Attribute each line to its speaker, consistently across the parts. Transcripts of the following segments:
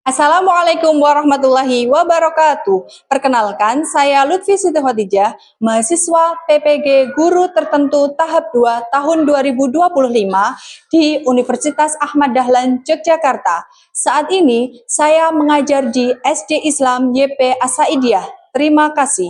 Speaker 1: Assalamualaikum warahmatullahi wabarakatuh. Perkenalkan, saya Lutfi Siti Khadijah, mahasiswa PPG Guru Tertentu Tahap 2 tahun 2025 di Universitas Ahmad Dahlan, Yogyakarta. Saat ini, saya mengajar di SD Islam YP As-Saidiyah. Terima kasih.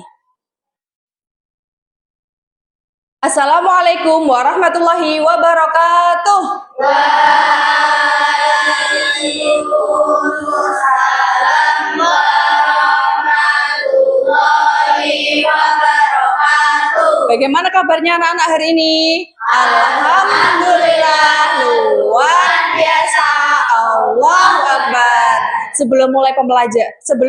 Speaker 1: Assalamualaikum warahmatullahi wabarakatuh.
Speaker 2: Waalaikumsalam warahmatullahi wabarakatuh.
Speaker 1: Bagaimana kabarnya anak-anak hari ini? Alhamdulillah, luar biasa. Allahu Akbar. Sebelum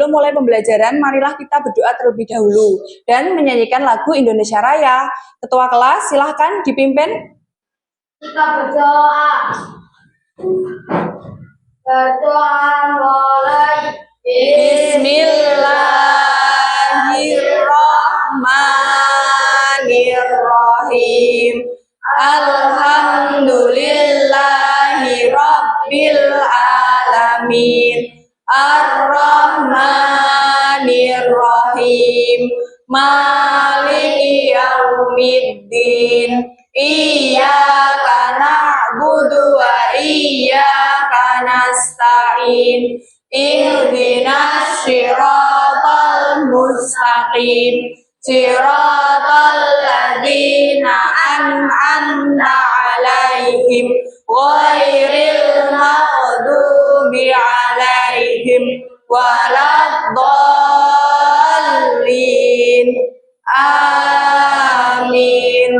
Speaker 1: mulai pembelajaran, marilah kita berdoa terlebih dahulu dan menyanyikan lagu Indonesia Raya. Ketua kelas, silahkan dipimpin.
Speaker 2: Kita berdoa. Berdoa mulai.
Speaker 1: Bismillahirrahmanirrahim. Alhamdulillahi Rabbil Alamin. Ar-Rahmanir-Rahim. Maliki yaumiddin. Iyyaka na'budu wa iyyaka nasta'in. Ihdinas siratal mustaqim. Siratal ladzina an'amta 'alaihim ghairil maghdubi 'alaihim waladdallin. Amin.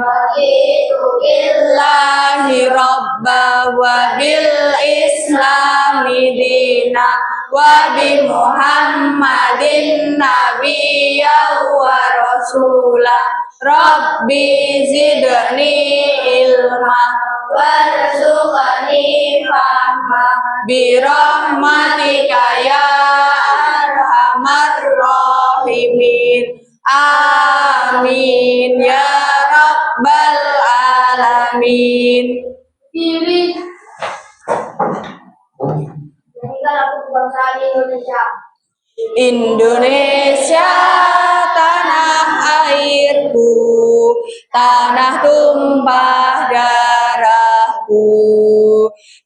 Speaker 1: Billahi rabba wa bil islami dina wa bi muhammadin nabiyya wa rasula. Rabbi zidni ilma warzuqni fahma bi rahmatika ya arhamar rahimin. Amin ya rabbal alamin.
Speaker 2: Pilih. Nyanyikan lagu kebangsaan Indonesia.
Speaker 1: Indonesia tanah airku, tanah tumpah darahku.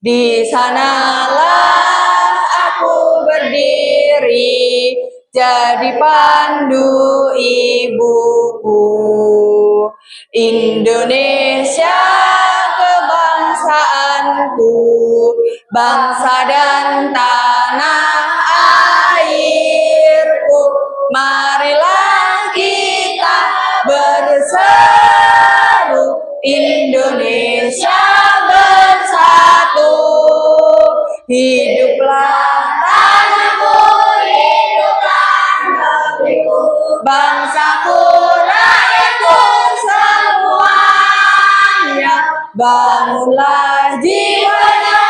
Speaker 1: Di sanalah aku berdiri, jadi pandu ibuku. Indonesia kebangsaanku, bangsa dan tanah airku. Marilah kita berseru, Indonesia bersatu. Hiduplah tanahku, hiduplah negeriku, bangsaku, rakyatku semuanya. Bangunlah jiwanya,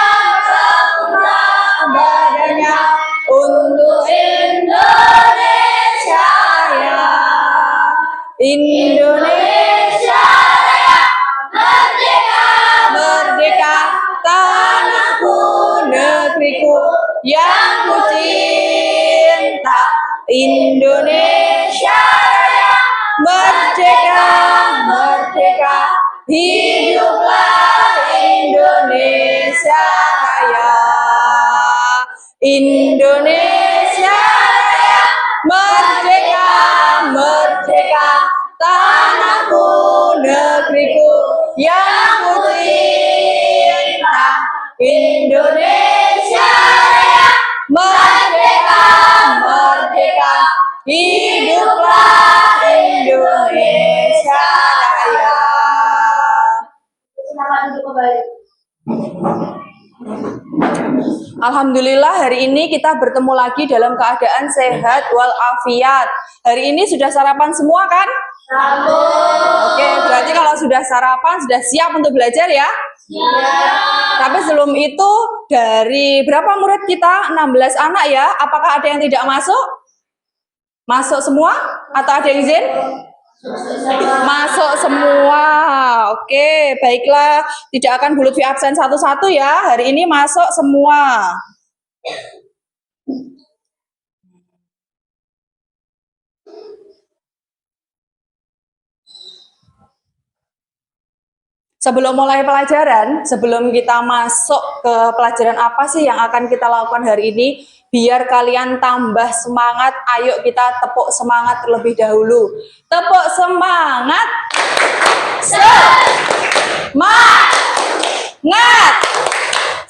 Speaker 1: bangunlah badannya untuk Indonesia Raya. Indonesia Raya, merdeka, merdeka, tanahku, negeriku yang ku cinta. Indonesia Raya, merdeka, merdeka, hiduplah Indonesia Raya. Indonesia Raya, merdeka, merdeka, tanahku, negeriku yang ku cinta. Indonesia Raya, merdeka, merdeka, hiduplah Indonesia Raya.
Speaker 2: Selamat duduk kembali.
Speaker 1: Alhamdulillah hari ini kita bertemu lagi dalam keadaan sehat walafiat. Hari ini sudah sarapan semua kan? Oke, berarti kalau sudah sarapan sudah siap untuk belajar ya? Tapi sebelum itu dari berapa murid kita? 16 anak ya. Apakah ada yang tidak masuk? Masuk semua? Atau ada yang izin? Masuk semua. Oke, baiklah. Tidak akan Bu Lutfi absen satu-satu ya. Hari ini masuk semua. Sebelum mulai pelajaran, sebelum kita masuk ke pelajaran apa sih yang akan kita lakukan hari ini, biar kalian tambah semangat, ayo kita tepuk semangat terlebih dahulu. Tepuk semangat. Semangat.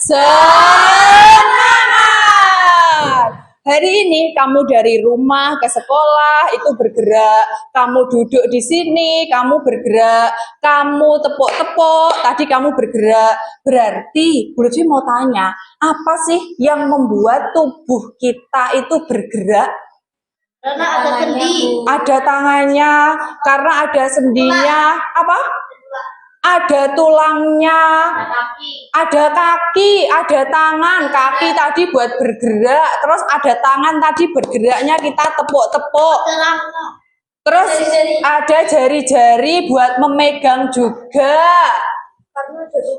Speaker 1: Semangat. Hari ini kamu dari rumah ke sekolah itu bergerak, kamu duduk di sini, kamu bergerak, kamu tepuk-tepuk, tadi kamu bergerak. Berarti, Bu Lutfi mau tanya, apa sih yang membuat tubuh kita itu bergerak?
Speaker 2: Karena ada sendi.
Speaker 1: Ada tangannya, karena ada sendinya, apa? Ada tulangnya, ada kaki, ada tangan. Kaki tadi buat bergerak, terus ada tangan tadi bergeraknya kita tepuk-tepuk. Terus ada jari-jari buat memegang juga.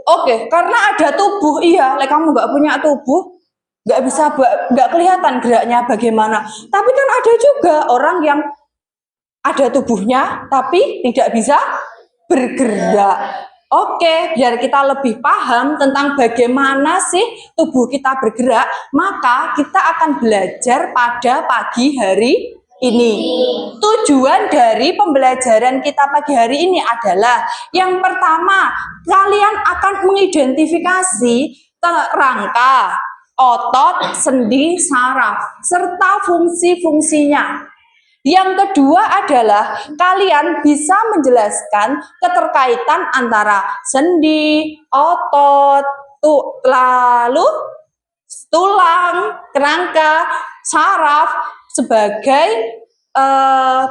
Speaker 1: Oke, karena ada tubuh, iya. Kamu nggak punya tubuh, nggak kelihatan geraknya bagaimana. Tapi kan ada juga orang yang ada tubuhnya, tapi tidak bisa bergerak. Oke, biar kita lebih paham tentang bagaimana sih tubuh kita bergerak, maka kita akan belajar pada pagi hari ini. Tujuan dari pembelajaran kita pagi hari ini adalah yang pertama, kalian akan mengidentifikasi rangka, otot, sendi, saraf, serta fungsi-fungsinya. Yang kedua adalah kalian bisa menjelaskan keterkaitan antara sendi, otot, lalu tulang, kerangka, saraf sebagai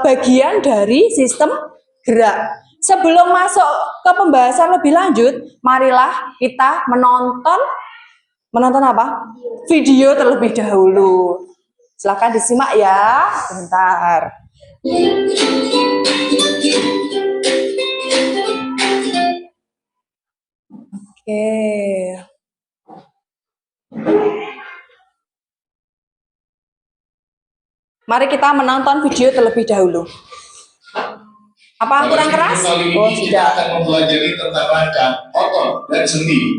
Speaker 1: bagian dari sistem gerak. Sebelum masuk ke pembahasan lebih lanjut, marilah kita menonton apa? Video terlebih dahulu. Silahkan disimak ya, sebentar. Oke. Mari kita menonton video terlebih dahulu. Apa kurang keras?
Speaker 3: Kali ini kita akan mempelajari tentang rangka, otot, dan sendi.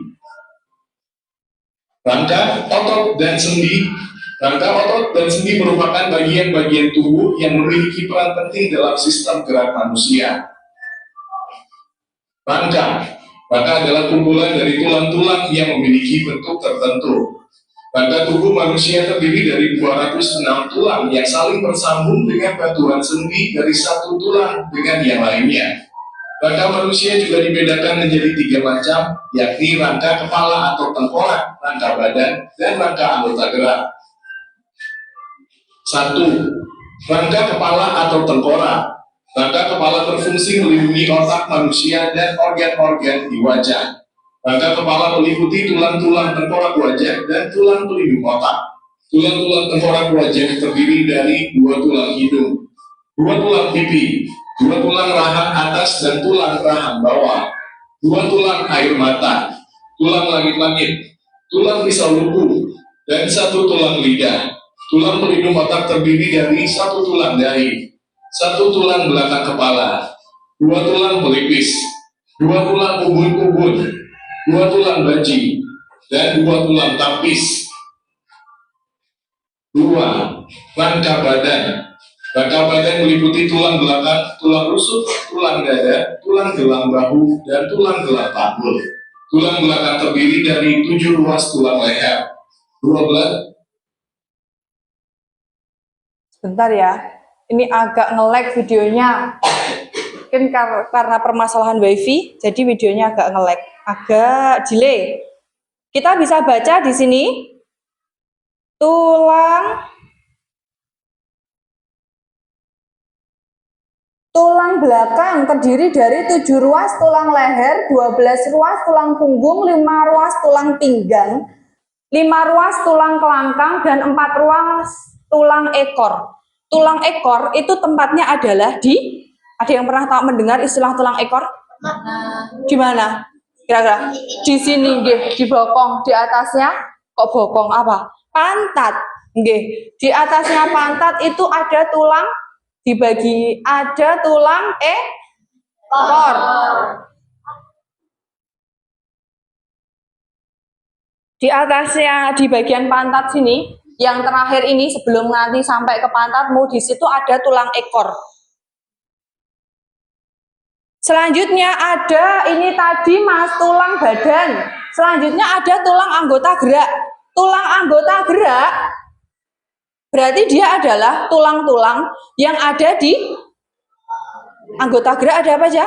Speaker 3: Rangka, otot, dan sendi. Rangka, otot, dan sendi merupakan bagian-bagian tubuh yang memiliki peran penting dalam sistem gerak manusia. Rangka adalah kumpulan dari tulang-tulang yang memiliki bentuk tertentu. Rangka tubuh manusia terdiri dari 206 tulang yang saling bersambung dengan bantuan sendi dari satu tulang dengan yang lainnya. Rangka manusia juga dibedakan menjadi 3 macam, yakni rangka kepala atau tengkorak, rangka badan, dan rangka anggota gerak. 1. Rangka kepala atau tengkorak. Rangka kepala berfungsi melindungi otak manusia dan organ-organ di wajah. Rangka kepala meliputi tulang-tulang tengkorak wajah dan tulang pelindung otak. Tulang-tulang tengkorak wajah terdiri dari 2 tulang hidung, 2 tulang pipi, 2 tulang rahang atas dan tulang rahang bawah, 2 tulang air mata, tulang langit-langit, tulang pisau lugu, dan 1 tulang lidah. Tulang pelindung otak terdiri dari 1 tulang dahi, 1 tulang belakang kepala, 2 tulang pelipis, 2 tulang ubun-ubun, 2 tulang baji, dan 2 tulang tapis. 2. Rangka badan. Rangka badan meliputi tulang belakang, tulang rusuk, tulang dada, tulang gelang bahu, dan tulang gelang panggul. Tulang belakang terdiri dari 7 ruas tulang leher. 12.
Speaker 1: Sebentar ya, ini agak nge-lag videonya. Mungkin karena permasalahan wifi, jadi videonya agak nge-lag, agak delay. Kita bisa baca di sini, tulang belakang terdiri dari 7 ruas tulang leher, 12 ruas tulang punggung, 5 ruas tulang pinggang, 5 ruas tulang kelangkang, dan 4 ruas tulang ekor. Tulang ekor itu tempatnya adalah ada yang pernah mendengar istilah tulang ekor? Di mana? Kira-kira? Di sini, nggih, di bokong, di atasnya kok bokong apa? Pantat. Nggih, di atasnya pantat itu ada tulang ada tulang ekor. Di atasnya, di bagian pantat sini, yang terakhir ini sebelum nanti sampai ke pantatmu, di situ ada tulang ekor. Selanjutnya ada ini tadi mas, tulang badan. Selanjutnya ada tulang anggota gerak. Tulang anggota gerak berarti dia adalah tulang-tulang yang ada di anggota gerak. Ada apa aja?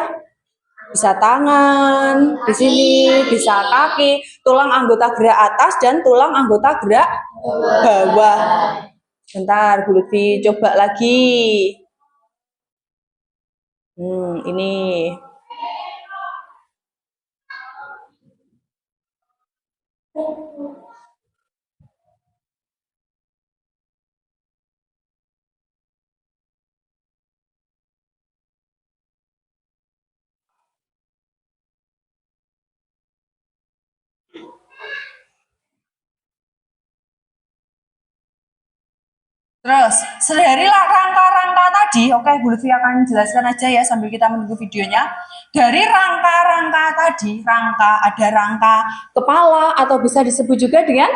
Speaker 1: Bisa tangan, di sini, bisa kaki, tulang anggota gerak atas dan tulang anggota gerak bawah. Bentar, Bu Lutfi, coba lagi. Ini. Terus, dari rangka-rangka tadi, oke, Bu Lutfi akan jelaskan aja ya sambil kita menunggu videonya. Dari rangka-rangka tadi, ada rangka kepala atau bisa disebut juga dengan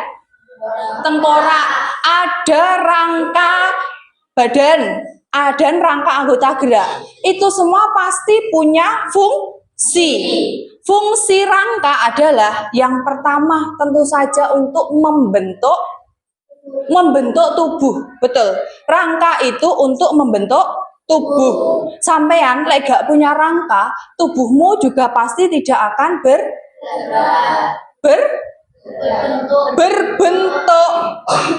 Speaker 1: tengkorak, ada rangka badan, ada rangka anggota gerak. Itu semua pasti punya fungsi. Fungsi rangka adalah yang pertama tentu saja untuk membentuk tubuh. Betul. Rangka itu untuk membentuk tubuh. Sampean lek gak punya rangka, tubuhmu juga pasti tidak akan berbentuk.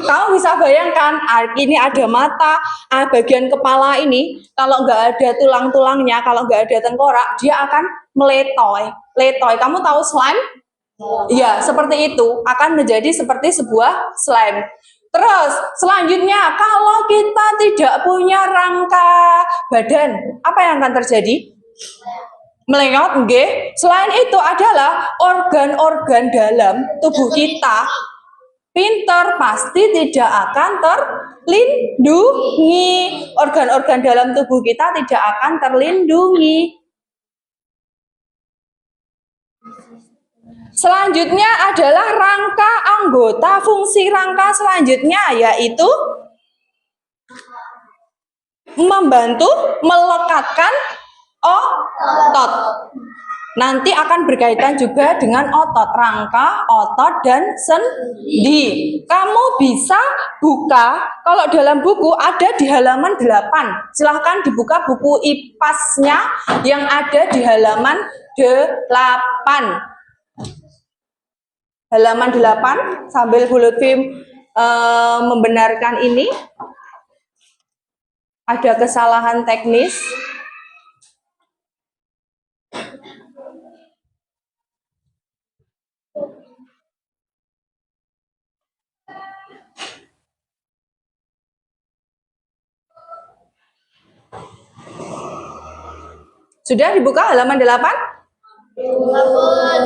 Speaker 1: Kamu bisa bayangkan, ini ada mata, bagian kepala ini, kalau nggak ada tulang-tulangnya, kalau nggak ada tengkorak, dia akan meletoy. Kamu tahu slime? Ya, seperti itu. Akan menjadi seperti sebuah slime. Terus, selanjutnya, kalau kita tidak punya rangka badan, apa yang akan terjadi? Melengot, nggih. Selain itu adalah organ-organ dalam tubuh kita pinter pasti tidak akan terlindungi. Organ-organ dalam tubuh kita tidak akan terlindungi. Selanjutnya adalah rangka anggota. Fungsi rangka selanjutnya yaitu membantu melekatkan otot. Nanti akan berkaitan juga dengan otot, rangka, otot, dan sendi. Kamu bisa buka, kalau dalam buku ada di halaman 8. Silahkan dibuka buku IPAS-nya yang ada di halaman 8. Halaman 8, sambil Bu Lutfi membenarkan ini. Ada kesalahan teknis. Sudah dibuka halaman 8?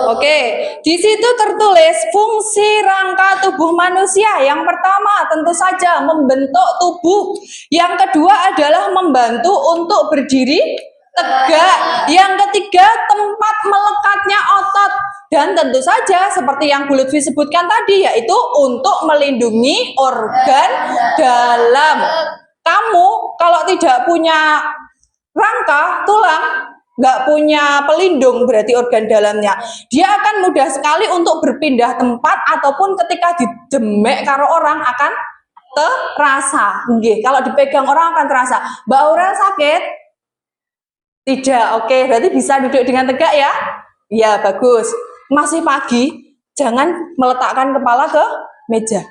Speaker 1: Oke, di situ tertulis fungsi rangka tubuh manusia. Yang pertama tentu saja membentuk tubuh. Yang kedua adalah membantu untuk berdiri tegak. Yang ketiga tempat melekatnya otot. Dan tentu saja seperti yang Bu Lutfi sebutkan tadi, yaitu untuk melindungi organ dalam. Kamu kalau tidak punya rangka tulang, nggak punya pelindung, berarti organ dalamnya, dia akan mudah sekali untuk berpindah tempat ataupun ketika didemek karo orang akan terasa. Nggih, kalau dipegang orang akan terasa. Mbak Aurel sakit? Tidak. Oke, berarti bisa duduk dengan tegak ya? Ya, bagus. Masih pagi, jangan meletakkan kepala ke meja.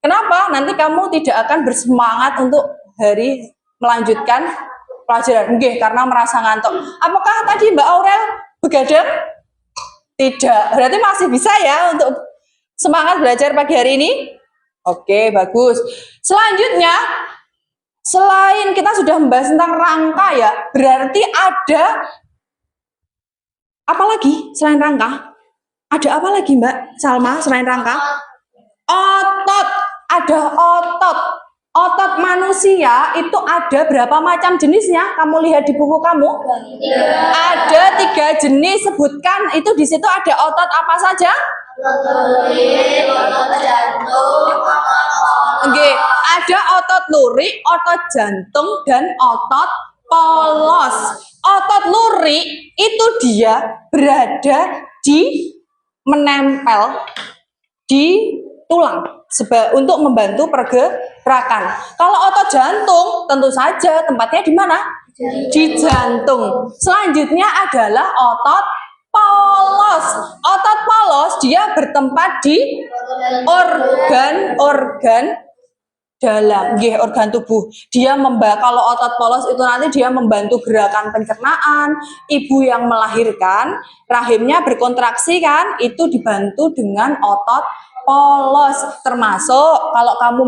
Speaker 1: Kenapa? Nanti kamu tidak akan bersemangat untuk hari melanjutkan pelajaran. Nggih, karena merasa ngantuk. Apakah tadi Mbak Aurel begadang? Tidak. Berarti masih bisa ya untuk semangat belajar pagi hari ini? Oke, bagus. Selanjutnya, selain kita sudah membahas tentang rangka ya, berarti ada apa lagi selain rangka? Ada apa lagi Mbak Salma selain rangka? Otot. Ada otot. Otot manusia itu ada berapa macam jenisnya? Kamu lihat di buku kamu? Ada 3 jenis. Sebutkan itu, di situ ada otot apa saja?
Speaker 2: lurik, otot jantung, otot
Speaker 1: Oke, ada otot lurik, otot jantung, dan otot polos. Otot lurik itu dia berada di menempel di tulang untuk membantu pergerakan. Kalau otot jantung tentu saja tempatnya di mana? Di jantung. Selanjutnya adalah otot polos. Otot polos dia bertempat di organ-organ dalam, organ tubuh. Dia kalau otot polos itu nanti dia membantu gerakan pencernaan. Ibu yang melahirkan, rahimnya berkontraksi kan, itu dibantu dengan otot polos. Termasuk kalau kamu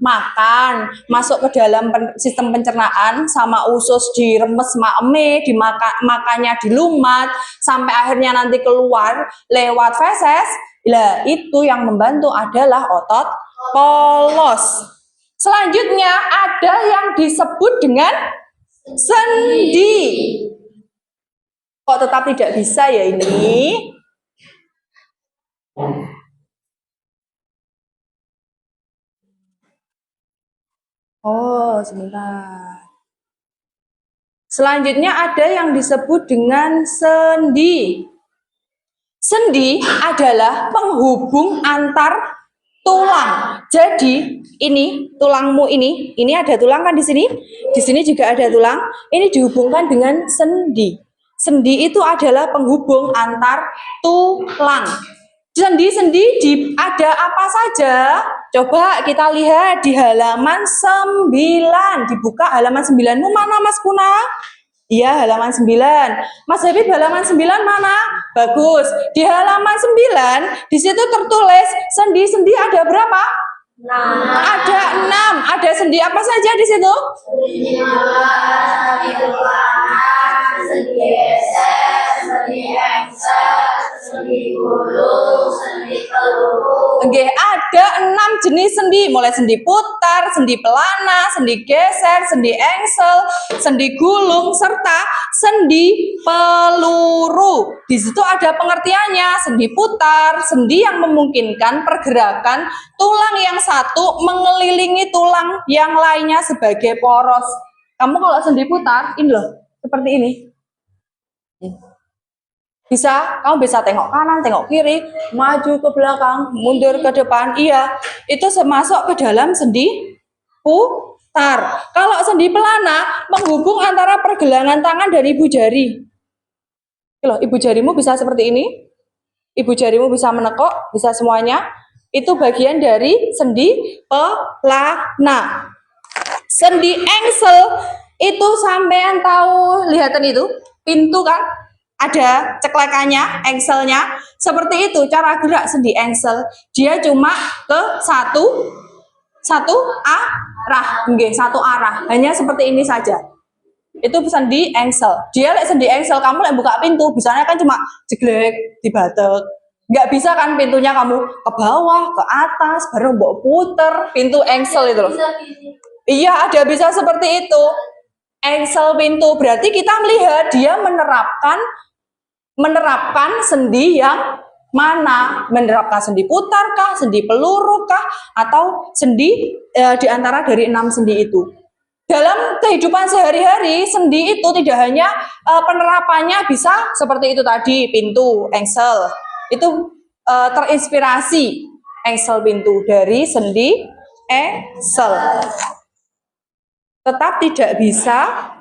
Speaker 1: makan, masuk ke dalam sistem pencernaan sama usus diremes makannya dilumat sampai akhirnya nanti keluar lewat feses. Lah, itu yang membantu adalah otot polos. Selanjutnya ada yang disebut dengan sendi. Kok tetap tidak bisa ya ini? Oh, sebentar. Selanjutnya ada yang disebut dengan sendi. Sendi adalah penghubung antar tulang. Jadi ini tulangmu ini ada tulang kan di sini juga ada tulang. Ini dihubungkan dengan sendi. Sendi itu adalah penghubung antar tulang. Sendi-sendi ada apa saja? Coba kita lihat di halaman 9. Dibuka halaman 9-mu mana Mas Kuna? Iya, halaman 9. Mas Habib, halaman 9 mana? Bagus. Di halaman 9, di situ tertulis sendi-sendi ada berapa?
Speaker 2: 6.
Speaker 1: Ada 6. Ada sendi apa saja di situ?
Speaker 2: Sendi nafas, sendi kepala, sendi geser, sendi engsel, sendi gulung, sendi peluru.
Speaker 1: Oke, ada 6 jenis sendi, mulai sendi putar, sendi pelana, sendi geser, sendi engsel, sendi gulung, serta sendi peluru. Di situ ada pengertiannya, sendi putar, sendi yang memungkinkan pergerakan tulang yang satu mengelilingi tulang yang lainnya sebagai poros. Kamu kalau sendi putar, ini loh, seperti ini. Kamu bisa tengok kanan, tengok kiri, maju ke belakang, mundur ke depan. Iya, itu termasuk ke dalam sendi putar. Kalau sendi pelana menghubung antara pergelangan tangan dan ibu jari. Loh, ibu jarimu bisa seperti ini. Ibu jarimu bisa menekuk, bisa semuanya. Itu bagian dari sendi pelana. Sendi engsel itu sampean tahu, lihatan itu pintu kan? Ada ceklekannya, engselnya. Seperti itu cara gerak sendi engsel. Dia cuma ke satu arah, satu arah. Hanya seperti ini saja. Itu sendi engsel. Dia sendi engsel, kamu buka pintu, bisanya kan cuma jeglek di batek. Nggak bisa kan pintunya kamu ke bawah, ke atas, baru mbok puter. Pintu engsel itu loh. Iya, ada bisa seperti itu. Engsel pintu berarti kita melihat dia menerapkan sendi yang mana? Menerapkan sendi putar kah, sendi peluru kah, atau sendi di antara dari 6 sendi itu. Dalam kehidupan sehari-hari, sendi itu tidak hanya penerapannya bisa seperti itu tadi, pintu, engsel. Itu terinspirasi engsel pintu dari sendi engsel. Tetap tidak bisa.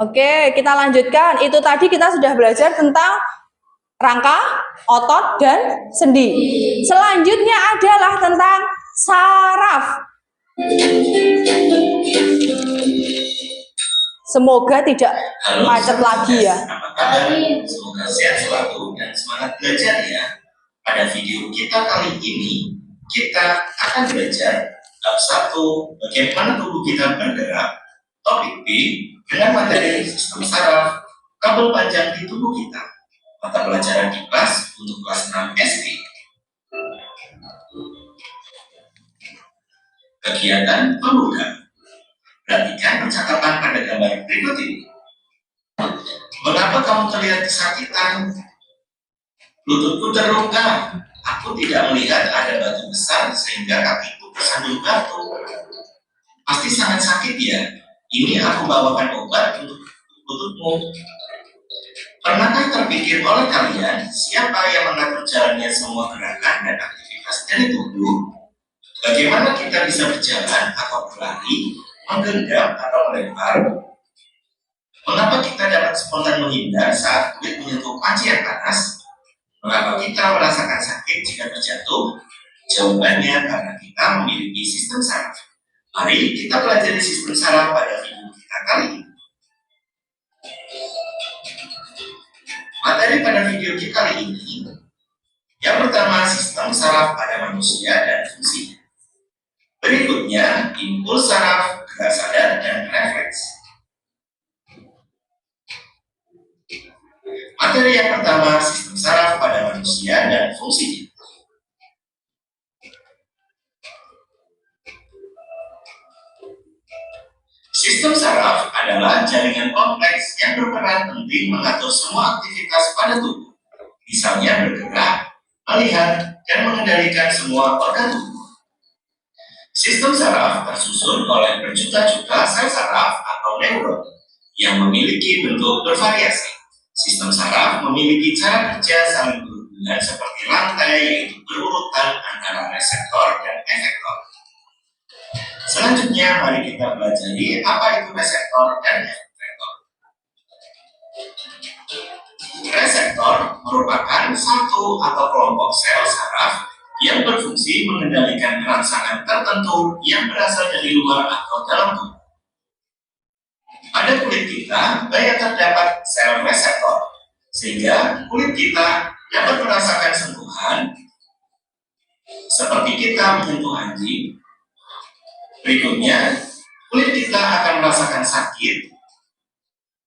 Speaker 1: Oke, kita lanjutkan. Itu tadi kita sudah belajar tentang rangka, otot, dan sendi. Selanjutnya adalah tentang saraf. Semoga tidak macet lagi ya.
Speaker 4: Semoga sehat selalu dan semangat belajar ya. Pada video kita kali ini, kita akan belajar bab 1, bagaimana tubuh kita bergerak. Topik B, dengan materi sistem saraf, kabel panjang di tubuh kita. Mata pelajaran di kelas untuk kelas 6 SD. Kegiatan pemuda. Perhatikan percakapan pada gambar berikut ini. Mengapa kamu terlihat kesakitan? Lututku terluka. Aku tidak melihat ada batu besar sehingga kakiku tersandung batu. Pasti sangat sakit ya. Ini aku bawakan obat untuk lututmu. Pernahkah terpikir oleh kalian siapa yang mengatur jalannya semua gerakan dan aktivitas dari tubuh? Bagaimana kita bisa berjalan atau berlari, menggenggam atau melempar? Mengapa kita dapat spontan menghindar saat kulit menyentuh panci yang panas? Mengapa kita merasakan sakit jika terjatuh? Jawabannya karena kita memiliki sistem saraf. Mari kita pelajari sistem saraf pada video kita kali ini. Materi pada video kita kali ini, yang pertama sistem saraf pada manusia dan fungsinya. Berikutnya, impuls saraf, gerak sadar, dan refleks. Materi yang pertama, sistem saraf pada manusia dan fungsinya. Sistem saraf adalah jaringan kompleks yang berperan penting mengatur semua aktivitas pada tubuh, misalnya bergerak, melihat, dan mengendalikan semua organ tubuh. Sistem saraf tersusun oleh berjuta-juta sel saraf atau neuron yang memiliki bentuk bervariasi. Sistem saraf memiliki cara kerja saling berhubungan seperti rantai, yaitu berurutan antara reseptor dan efektor. Selanjutnya, mari kita pelajari apa itu reseptor dan efektor. Reseptor merupakan satu atau kelompok sel saraf yang berfungsi mengendalikan rangsangan tertentu yang berasal dari luar atau dalam tubuh. Pada kulit kita banyak terdapat sel reseptor, sehingga kulit kita dapat merasakan sentuhan seperti kita menyentuh anjing. Berikutnya, kulit kita akan merasakan sakit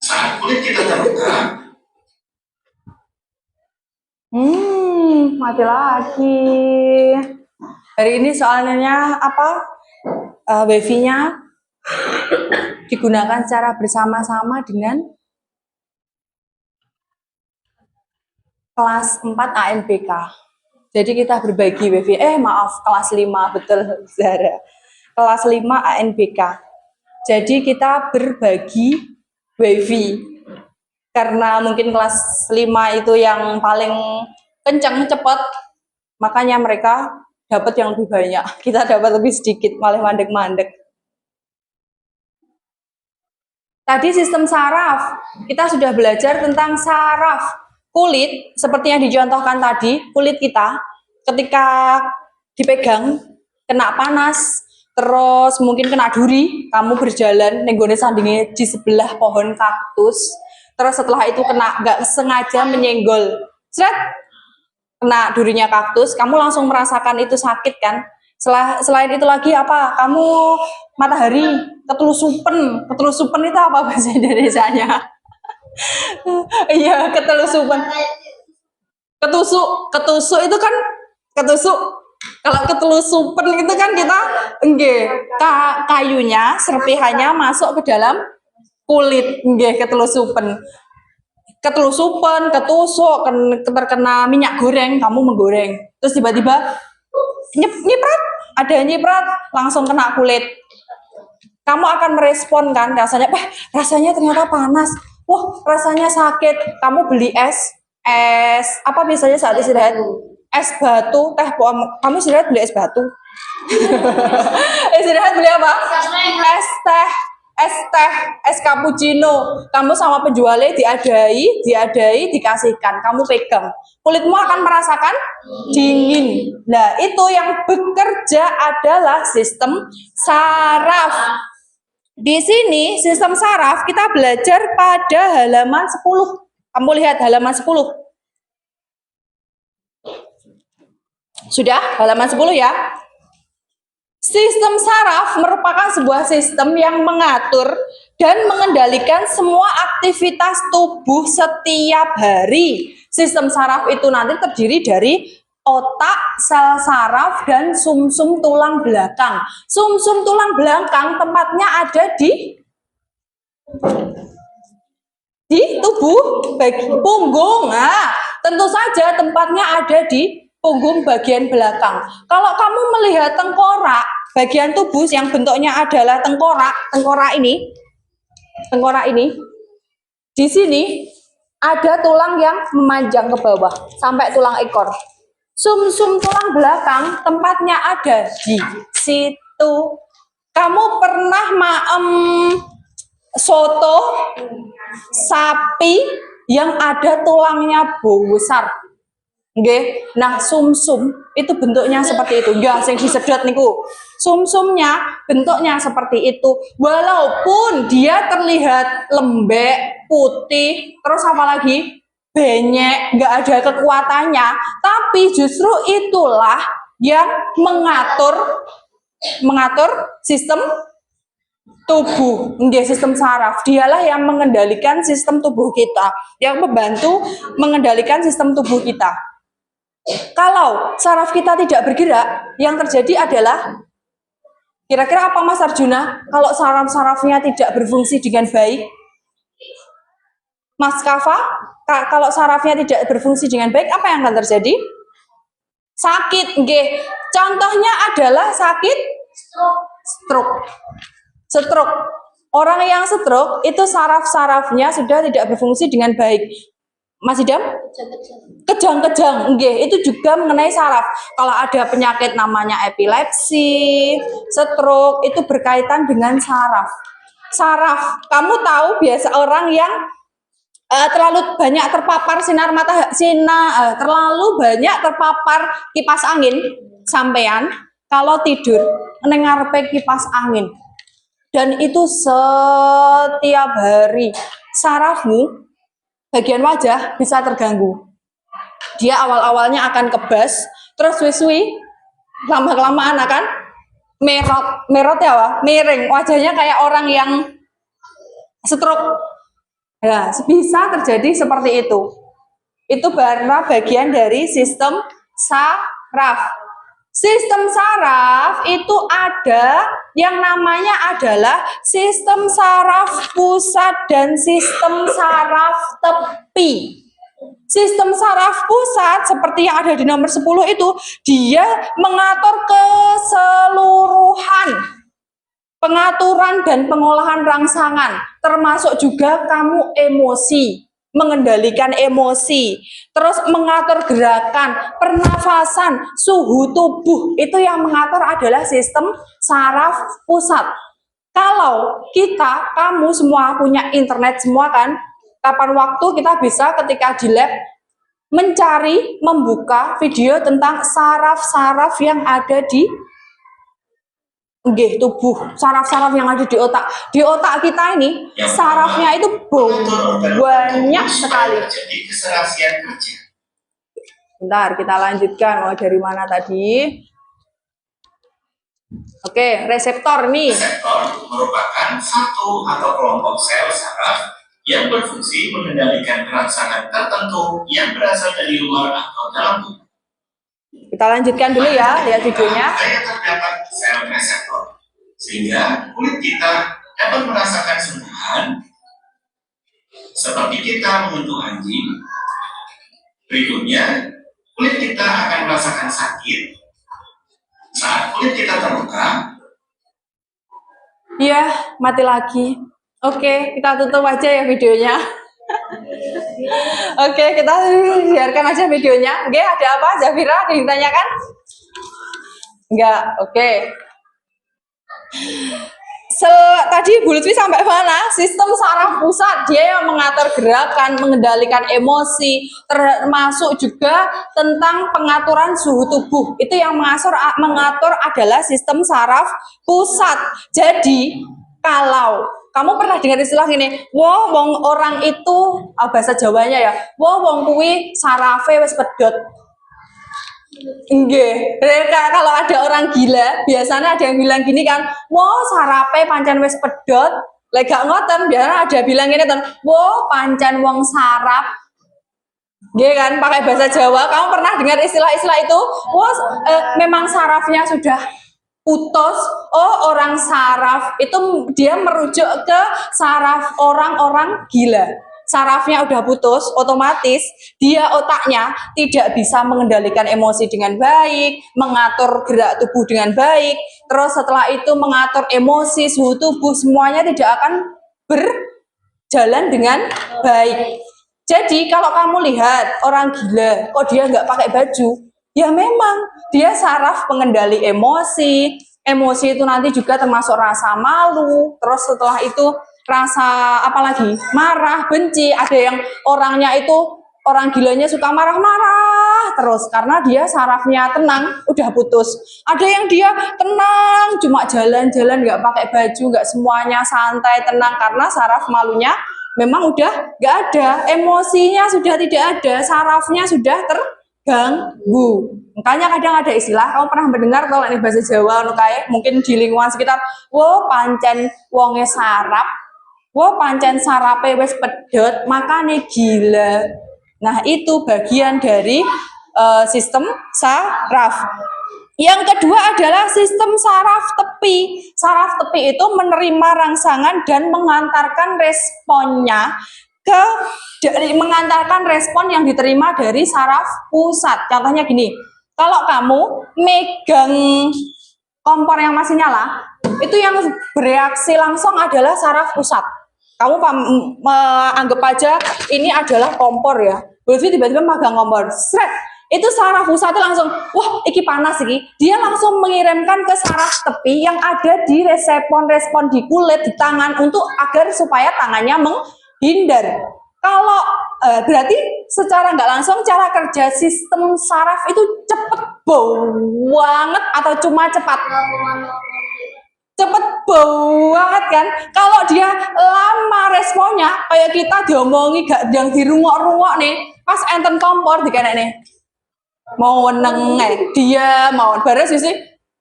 Speaker 4: saat kulit kita terluka.
Speaker 1: Mati lagi. Hari ini soalnya apa? Wifi-nya digunakan secara bersama-sama dengan kelas 4 ANBK. Jadi kita berbagi wifi. Maaf, kelas 5, betul Zara. Kelas 5 ANBK. Jadi kita berbagi wifi. Karena mungkin kelas 5 itu yang paling kencang, cepat, makanya mereka dapat yang lebih banyak. Kita dapat lebih sedikit, malah mandek-mandek. Tadi sistem saraf, kita sudah belajar tentang saraf kulit, seperti yang dicontohkan tadi. Kulit kita ketika dipegang kena panas, terus mungkin kena duri, kamu berjalan nenggone sandingnya di sebelah pohon kaktus, terus setelah itu kena nggak sengaja menyenggol, kena durinya kaktus, kamu langsung merasakan itu sakit kan. Selain itu lagi apa? Kamu matahari ketelusupan itu apa bahasa Indonesianya? Iya, ketelusupan. Ketusuk itu kan ketusuk. Kalau ketelusupan itu kan kita kayunya, serpihannya masuk ke dalam kulit, ketelusupan. Ketelusupan, ketusuk, terkena minyak goreng, kamu menggoreng. Terus tiba-tiba nyiprat, ada nyiprat, langsung kena kulit. Kamu akan merespon kan rasanya, rasanya ternyata panas. Wah, rasanya sakit. Kamu beli es apa biasanya saat istirahat? Es batu, teh. Kamu istirahat beli es batu. Istirahat beli apa? Es cappuccino. Kamu sama penjualnya diadai, dikasihkan. Kamu pegang. Kulitmu akan merasakan dingin. Nah, itu yang bekerja adalah sistem saraf. Di sini sistem saraf kita belajar pada halaman 10. Kamu lihat halaman 10. Sudah? Halaman 10 ya. Sistem saraf merupakan sebuah sistem yang mengatur dan mengendalikan semua aktivitas tubuh setiap hari. Sistem saraf itu nanti terdiri dari otak, sel saraf, dan sumsum tulang belakang. Sumsum tulang belakang tempatnya ada di tubuh bagian punggung. Nah, tentu saja tempatnya ada di punggung bagian belakang. Kalau kamu melihat tengkorak, bagian tubuh yang bentuknya adalah tengkorak ini, di sini ada tulang yang memanjang ke bawah sampai tulang ekor. Sumsum tulang belakang tempatnya ada di situ. Kamu pernah soto sapi yang ada tulangnya besar? Nggih. Nah, sumsum itu bentuknya seperti itu. Ya, sing disedot niku. Sumsumnya bentuknya seperti itu. Walaupun dia terlihat lembek, putih, terus apa lagi? Benyek, nggak ada kekuatannya, tapi justru itulah yang mengatur sistem tubuh, sistem saraf. Dialah yang mengendalikan sistem tubuh kita, yang membantu mengendalikan sistem tubuh kita. Kalau saraf kita tidak bergerak, yang terjadi adalah kira-kira apa Mas Arjuna? Kalau saraf-sarafnya tidak berfungsi dengan baik, Mas Kafa, kalau sarafnya tidak berfungsi dengan baik, apa yang akan terjadi? Sakit, nggih. Contohnya adalah sakit stroke. Orang yang stroke itu saraf-sarafnya sudah tidak berfungsi dengan baik. Mas Idam? Kejang-kejang, nggih, itu juga mengenai saraf. Kalau ada penyakit namanya epilepsi, stroke, itu berkaitan dengan saraf. Saraf, kamu tahu biasa orang yang terlalu banyak terpapar terlalu banyak terpapar kipas angin, sampean kalau tidur neng ngarepe kipas angin, dan itu setiap hari, sarafmu bagian wajah bisa terganggu. Dia awal-awalnya akan kebas, terus suwi-suwi, lama-kelamaan akan merot ya, miring, wajahnya kayak orang yang stroke. Ya, bisa terjadi seperti itu. Itu karena bagian dari sistem saraf. Sistem saraf itu ada yang namanya adalah sistem saraf pusat dan sistem saraf tepi. Sistem saraf pusat seperti yang ada di nomor 10 itu, dia mengatur keseluruhan pengaturan dan pengolahan rangsangan, termasuk juga kamu emosi, mengendalikan emosi, terus mengatur gerakan, pernafasan, suhu tubuh, itu yang mengatur adalah sistem saraf pusat. Kalau kamu semua punya internet semua kan, kapan waktu kita bisa ketika di lab mencari, membuka video tentang saraf-saraf yang ada di tubuh, saraf-saraf yang ada di otak. Di otak kita ini, sarafnya itu banyak sekali.
Speaker 4: Jadi keserasian kerja.
Speaker 1: Bentar, kita lanjutkan. Dari mana tadi? Oke, reseptor nih.
Speaker 4: Reseptor merupakan satu atau kelompok sel saraf yang berfungsi mengendalikan rangsangan tertentu yang berasal dari luar atau dalam tubuh.
Speaker 1: Kita lanjutkan dulu ya, lihat videonya.
Speaker 4: Terdapat sel reseptor, sehingga kulit kita dapat merasakan sentuhan seperti kita menyentuh anjing. Berikutnya, kulit kita akan merasakan sakit saat kulit kita terluka.
Speaker 1: Iya, mati lagi. Oke, kita tutup aja ya videonya. Oke, kita biarkan aja videonya. Oke, ada apa, Zafira? Ada yang ditanyakan? Enggak, oke. Tadi Bu Lutfi sampai mana? Sistem saraf pusat, dia yang mengatur gerakan, mengendalikan emosi, termasuk juga tentang pengaturan suhu tubuh. Itu yang mengatur adalah sistem saraf pusat. Jadi, kalau kamu pernah dengar istilah gini, wah wong orang itu, bahasa Jawanya ya, wah wong kuwi sarafe wis pedot. Nggih, kalau ada orang gila, biasanya ada yang bilang gini kan, wah sarape pancen wis pedot. Lek gak ngoten, biasanya ada bilang gini kan, wah pancen wong sarap. Nggih kan, pakai bahasa Jawa. Kamu pernah dengar istilah-istilah itu? Wah, memang sarafnya sudah putus. Oh, orang saraf itu dia merujuk ke saraf orang-orang gila. sarafnya udah putus, otomatis dia otaknya tidak bisa mengendalikan emosi dengan baik, mengatur gerak tubuh dengan baik, terus setelah itu mengatur emosi, suhu tubuh, semuanya tidak akan berjalan dengan baik. Jadi kalau kamu lihat orang gila, kok dia nggak pakai baju, ya memang dia saraf pengendali emosi. Emosi itu nanti juga termasuk rasa malu, terus setelah itu rasa apalagi marah, benci. Ada yang orangnya itu orang gilanya suka marah-marah terus karena dia sarafnya tenang, udah putus. Ada yang dia tenang, cuma jalan-jalan nggak pakai baju, nggak semuanya santai tenang karena saraf malunya memang udah nggak ada, emosinya sudah tidak ada, sarafnya sudah terganggu. Makanya kadang ada istilah, kamu pernah mendengar kalau ini bahasa Jawa, kayak mungkin di lingkungan sekitar, wo pancen wonge sarap, wo pancen sarape wis pedot, makane gila. Nah itu bagian dari sistem saraf. Yang kedua adalah sistem saraf tepi. Saraf tepi itu menerima rangsangan dan mengantarkan responnya mengantarkan respon yang diterima dari saraf pusat. Contohnya gini, kalau kamu megang kompor yang masih nyala, itu yang bereaksi langsung adalah saraf pusat. Kamu anggap aja ini adalah kompor ya. Lutfi tiba-tiba megang kompor, sret, itu saraf pusat itu langsung, wah iki panas iki. Dia langsung mengirimkan ke saraf tepi yang ada di respon-respon di kulit, di tangan untuk agar supaya tangannya menghindar. Kalau berarti secara nggak langsung cara kerja sistem saraf itu cepet banget atau cuma cepat? Cepet banget kan? Kalau dia lama responnya, kayak kita diomongi gak yang dirungok-rungok nih, pas enten kompor dikanek nih, mau nengek dia mau baru sih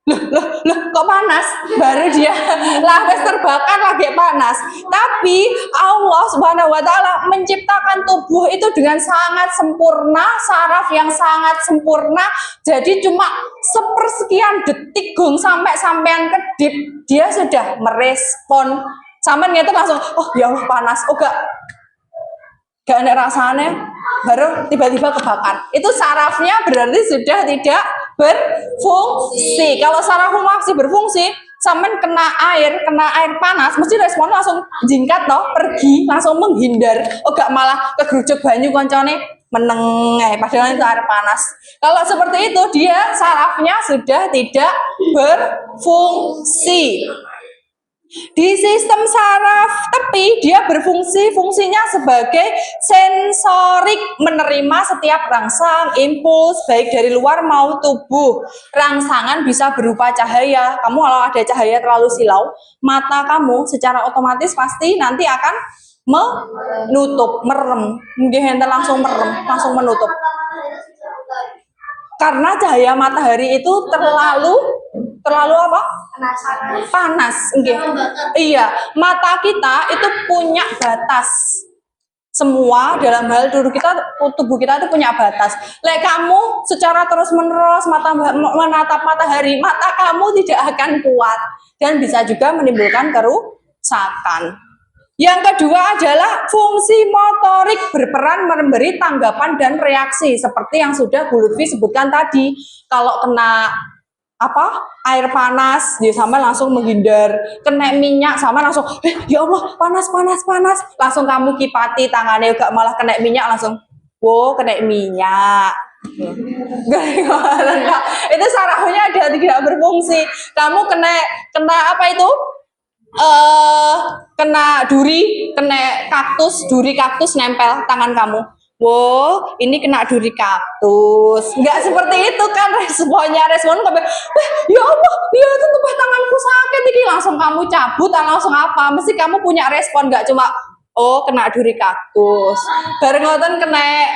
Speaker 1: loh kok panas, baru dia lah wes terbakar lagi panas. Tapi Allah Subhanahu wa taala menciptakan tubuh itu dengan sangat sempurna, saraf yang sangat sempurna. Jadi cuma sepersekian detik gong sampai sampean kedip, dia sudah merespon. Sampean itu langsung, oh ya Allah panas, oh gak ada rasanya, baru tiba-tiba kebakar. Itu sarafnya berarti sudah tidak berfungsi. Kalau sarafmu masih berfungsi, sampean kena air panas, mesti respon langsung jingkat toh, pergi, langsung menghindar. Oh gak malah kegerujuk banyu koncone menengah, padahal itu air panas. Kalau seperti itu, dia sarafnya sudah tidak berfungsi. Di sistem saraf tepi, dia fungsinya sebagai sensorik, menerima setiap rangsang, impuls, baik dari luar maupun tubuh. Rangsangan bisa berupa cahaya. Kamu kalau ada cahaya terlalu silau, mata kamu secara otomatis pasti nanti akan merem. Mungkin langsung merem, langsung menutup. Karena cahaya matahari itu terlalu apa? Panas. Iya, mata kita itu punya batas. Semua dalam hal tubuh kita itu punya batas. Kamu secara terus-menerus menatap matahari, mata kamu tidak akan kuat dan bisa juga menimbulkan kerusakan. Yang kedua adalah fungsi motorik, berperan memberi tanggapan dan reaksi seperti yang sudah Bu Lutfi sebutkan tadi. Kalau kena air panas, dia sama langsung menghindar. Kena minyak sama langsung, ya Allah panas, langsung kamu kipati tangannya, gak malah kena minyak langsung, wow kena minyak. Itu sarafnya tidak berfungsi. Kamu kena apa itu? Kena duri kaktus nempel tangan kamu. Wow, ini kena duri kaktus. Enggak seperti itu kan respon kamu. Ya Allah, ya itu tumpah tanganku sakit ini, langsung kamu cabut atau langsung apa? Mesti kamu punya respon, enggak cuma oh kena duri kaktus. Bareng ngoten kena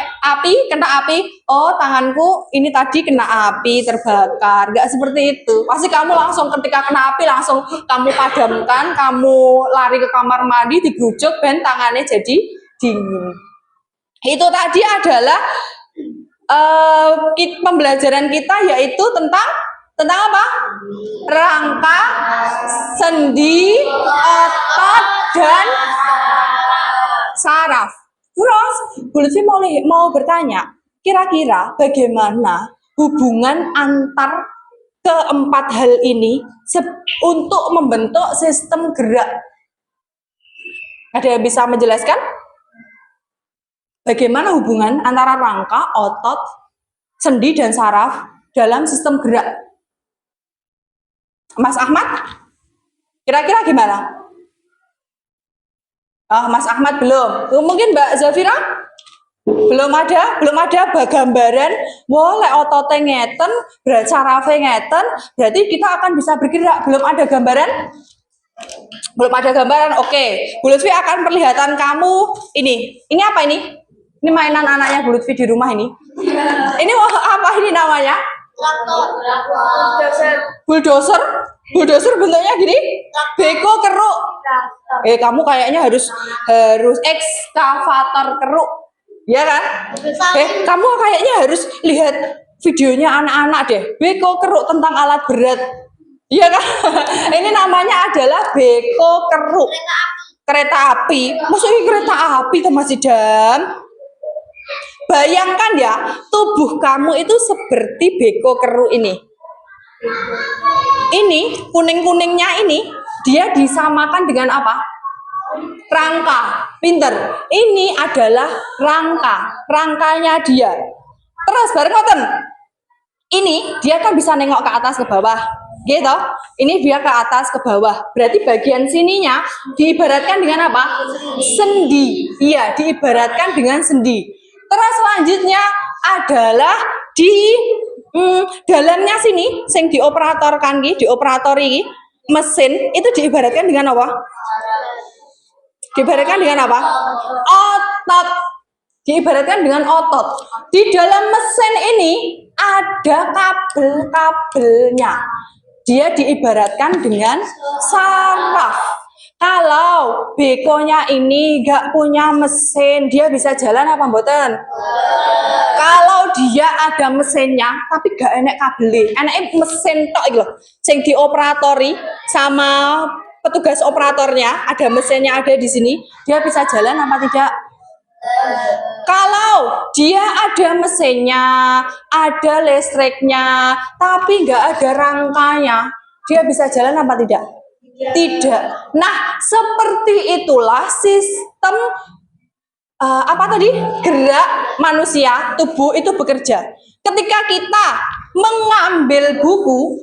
Speaker 1: api, oh tanganku ini tadi kena api terbakar. Enggak seperti itu. Pasti kamu langsung ketika kena api langsung kamu padamkan, kamu lari ke kamar mandi, digerujuk dan tangannya jadi dingin. Itu tadi adalah pembelajaran kita, yaitu tentang apa? Rangka, sendi, otot, dan saraf. Terus Bu Lutfi mau bertanya, kira-kira bagaimana hubungan antar keempat hal ini untuk membentuk sistem gerak? Ada yang bisa menjelaskan? Bagaimana hubungan antara rangka, otot, sendi, dan saraf dalam sistem gerak? Mas Ahmad? Kira-kira gimana? Mas Ahmad belum. Mungkin Mbak Zafira? Belum ada gambaran. Wah, lek ototnya ngeten, berarti sarafnya ngeten, berarti kita akan bisa bergerak. Belum ada gambaran? Belum ada gambaran. Oke, Bu Lutfi akan perlihatkan kamu ini. Ini apa ini? Ini mainan anaknya Bu Lutfi di rumah ini. Ini apa ini namanya? Bulldozer. Bulldozer bentuknya gini. Beko keruk. Kamu kayaknya harus ekskavator keruk. Ya kan? Kamu kayaknya harus lihat videonya anak-anak deh. Beko keruk tentang alat berat. Iya kan? Ini namanya adalah beko keruk. Kereta api. Maksudnya kereta api tuh Mas Idam? Bayangkan ya, tubuh kamu itu seperti beko keruk ini. Ini kuning-kuningnya ini dia disamakan dengan apa? Rangka. Pinter. Ini adalah rangkanya dia. Terus bareng ngoten. Ini dia kan bisa nengok ke atas ke bawah. Gitu. Ini dia ke atas ke bawah. Berarti bagian sininya diibaratkan dengan apa? Sendi. Iya, diibaratkan dengan sendi. Terus selanjutnya adalah di dalamnya sini sing dioperatorkan dioperatori mesin itu diibaratkan dengan apa? Diibaratkan dengan apa? Otot. Diibaratkan dengan otot. Di dalam mesin ini ada kabel-kabelnya. Dia diibaratkan dengan saraf. Kalau bekonya ini nggak punya mesin, dia bisa jalan apa mboten? Kalau dia ada mesinnya, tapi nggak enek kabel, enek mesin tok iki lho, sing dioperatori sama petugas operatornya, ada mesinnya ada di sini, dia bisa jalan apa tidak? Kalau dia ada mesinnya, ada listriknya, tapi nggak ada rangkanya, dia bisa jalan apa tidak? Tidak. Nah, seperti itulah sistem gerak manusia, tubuh itu bekerja. Ketika kita mengambil buku,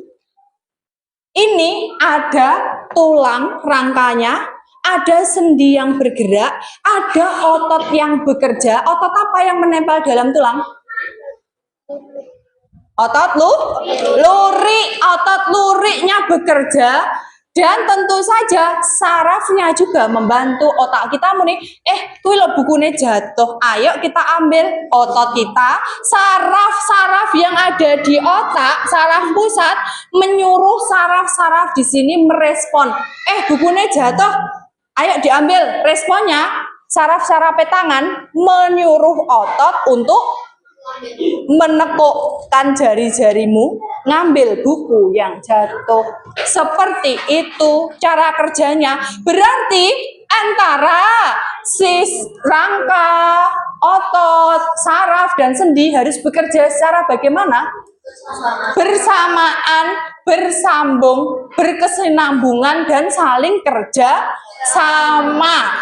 Speaker 1: ini ada tulang rangkanya, ada sendi yang bergerak, ada otot yang bekerja. Otot apa yang menempel dalam tulang? Otot lurik. Otot luriknya bekerja. Dan tentu saja sarafnya juga membantu otak kita muni, kuwi lho bukune jatuh. Ayo kita ambil otot kita, saraf-saraf yang ada di otak, saraf pusat menyuruh saraf-saraf di sini merespon. Bukune jatuh. Ayo diambil. Responnya saraf-saraf tangan menyuruh otot untuk menekukkan jari-jarimu ngambil buku yang jatuh. Seperti itu cara kerjanya. Berarti antara rangka, otot, saraf, dan sendi harus bekerja secara bagaimana? Bersamaan, bersambung, berkesinambungan, dan saling kerja sama.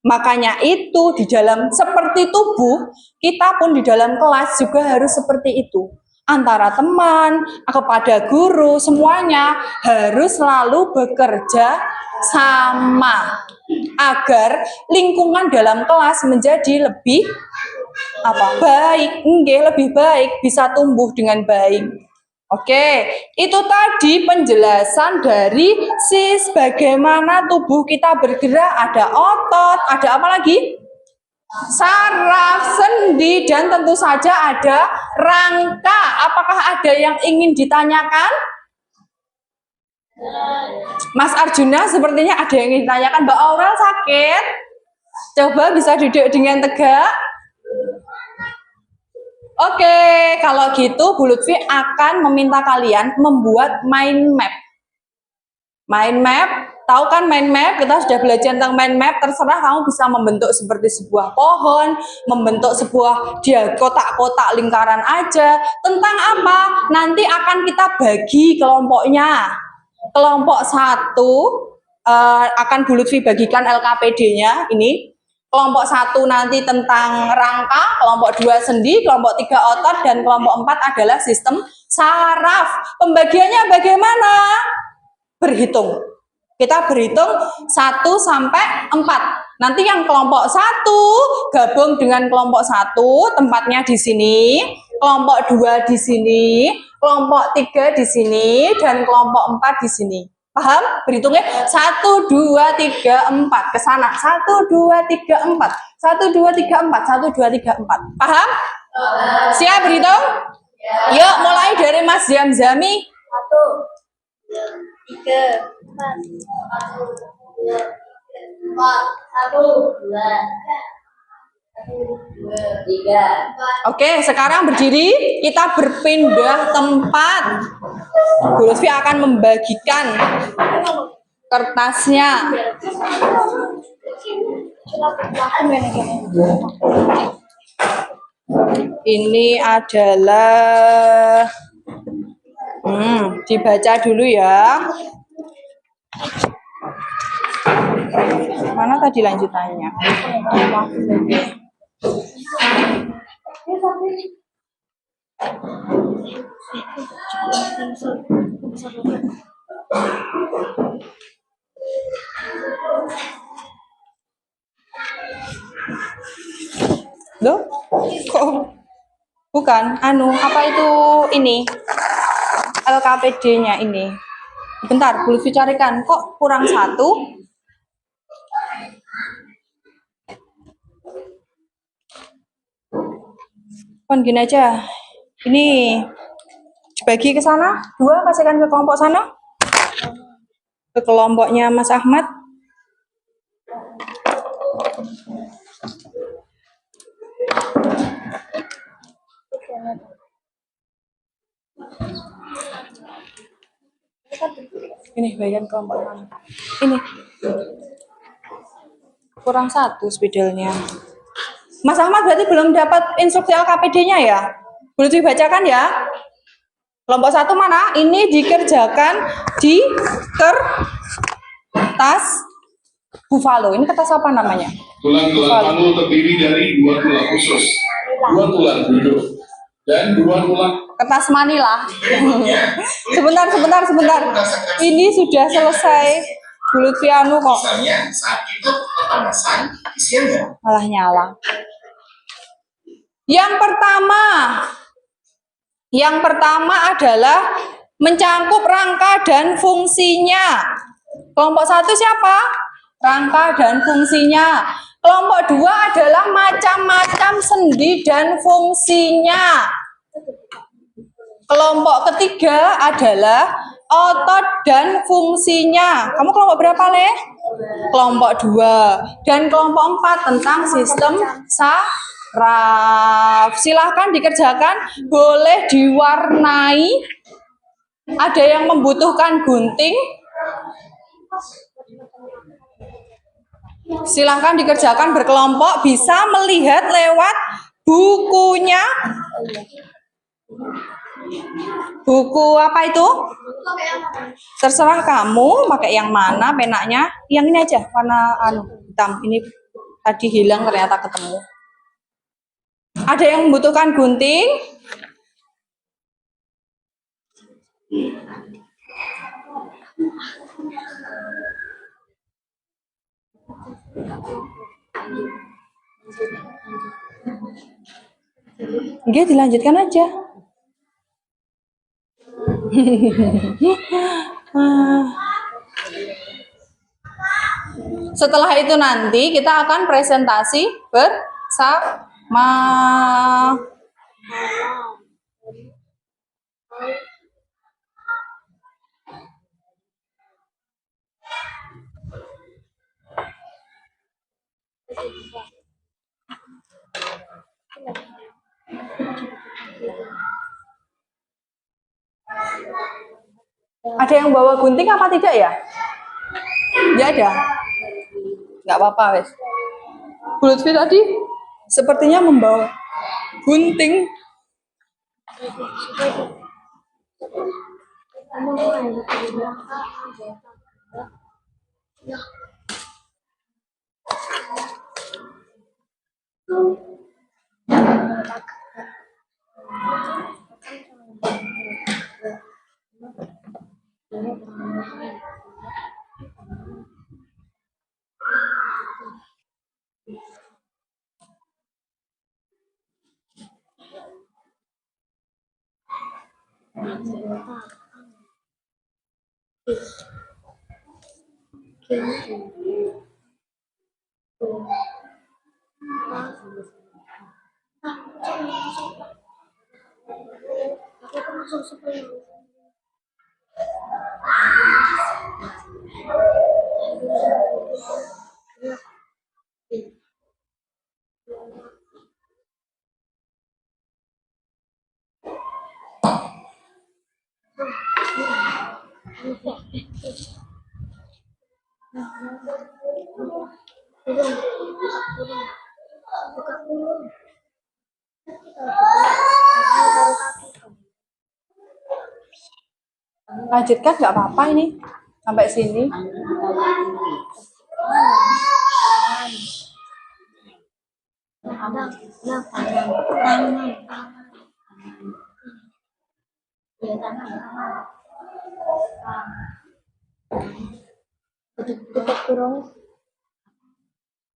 Speaker 1: Makanya itu di dalam seperti tubuh, kita pun di dalam kelas juga harus seperti itu. Antara teman, kepada guru, semuanya harus selalu bekerja sama. Agar lingkungan dalam kelas menjadi lebih baik, lebih baik, bisa tumbuh dengan baik. Oke, itu tadi penjelasan dari bagaimana tubuh kita bergerak. Ada otot, ada apa lagi? Saraf, sendi, dan tentu saja ada rangka. Apakah ada yang ingin ditanyakan? Mas Arjuna sepertinya ada yang ingin ditanyakan. Mbak Aurel sakit? Coba bisa duduk dengan tegak. Oke, kalau gitu Bu Lutfi akan meminta kalian membuat mind map. Mind map tahu kan mind map, kita sudah belajar tentang mind map, terserah kamu bisa membentuk seperti sebuah pohon, membentuk sebuah dia kotak-kotak lingkaran aja. Tentang apa? Nanti akan kita bagi kelompoknya. Kelompok 1 akan Bu Lutfi bagikan LKPD-nya ini. Kelompok 1 nanti tentang rangka, kelompok 2 sendi, kelompok 3 otot, dan kelompok 4 adalah sistem saraf. Pembagiannya bagaimana? Berhitung. Kita berhitung 1 sampai 4. Nanti yang kelompok 1 gabung dengan kelompok 1, tempatnya di sini, kelompok 2 di sini, kelompok 3 di sini, dan kelompok 4 di sini. Paham? Berhitungnya 1, 2, 3, 4 ke sana. 1, 2, 3, 4. 1, 2, 3, 4. 1, 2, 3, 4. Paham? Siap berhitung? Yuk mulai dari Mas Zamzami.
Speaker 2: 1, 2, 3, 4. 1, 2, 4. 1, 2, 3.
Speaker 1: Oke, sekarang berdiri, kita berpindah tempat. Bu Lutfi akan membagikan kertasnya. Ini adalah dibaca dulu ya. Mana tadi lanjutannya? Loh? Kok bukan? Apa itu ini? LKPD-nya ini. Bentar, Bu Lutfi carikan. Kok kurang 1? Kan gini aja. Ini dibagi ke sana, 2 kasihkan ke kelompok sana. Ke kelompoknya Mas Ahmad. Ini bagian kelompok mana? Ini. Kurang 1 spidolnya. Mas Ahmad berarti belum dapat instruksi LKPD-nya ya? Boleh dibacakan ya? Kelompok 1 mana? Ini dikerjakan di kertas buffalo. Ini kertas apa namanya?
Speaker 3: Tulang-tulang palu terdiri dari 2 tulang usus, 2 tulang duduk, dan 2 tulang.
Speaker 1: Kertas Manila. Sebentar. Ini sudah selesai. Bu Lutfi kok.
Speaker 4: Misalnya saat itu kepanasan, isinya
Speaker 1: Malah nyala. Yang pertama adalah mencangkup rangka dan fungsinya. Kelompok 1 siapa? Rangka dan fungsinya. Kelompok 2 adalah macam-macam sendi dan fungsinya. Kelompok ketiga adalah otot dan fungsinya. Kamu kelompok berapa, Le? Kelompok 2. Dan kelompok 4 tentang sistem saraf. Silahkan dikerjakan, boleh diwarnai. Ada yang membutuhkan gunting. Silahkan dikerjakan berkelompok, bisa melihat lewat bukunya. Buku apa itu? Terserah kamu pakai yang mana penanya. Yang ini aja, warna hitam. Ini tadi hilang ternyata ketemu. Ada yang membutuhkan gunting? Oke, dilanjutkan aja. Setelah itu nanti kita akan presentasi bersama. Ada yang bawa gunting apa tidak ya? Nggak ada. Nggak apa-apa, wes. Bu Lutfi tadi sepertinya membawa gunting. Lanjutkan nggak apa-apa ini sampai sini.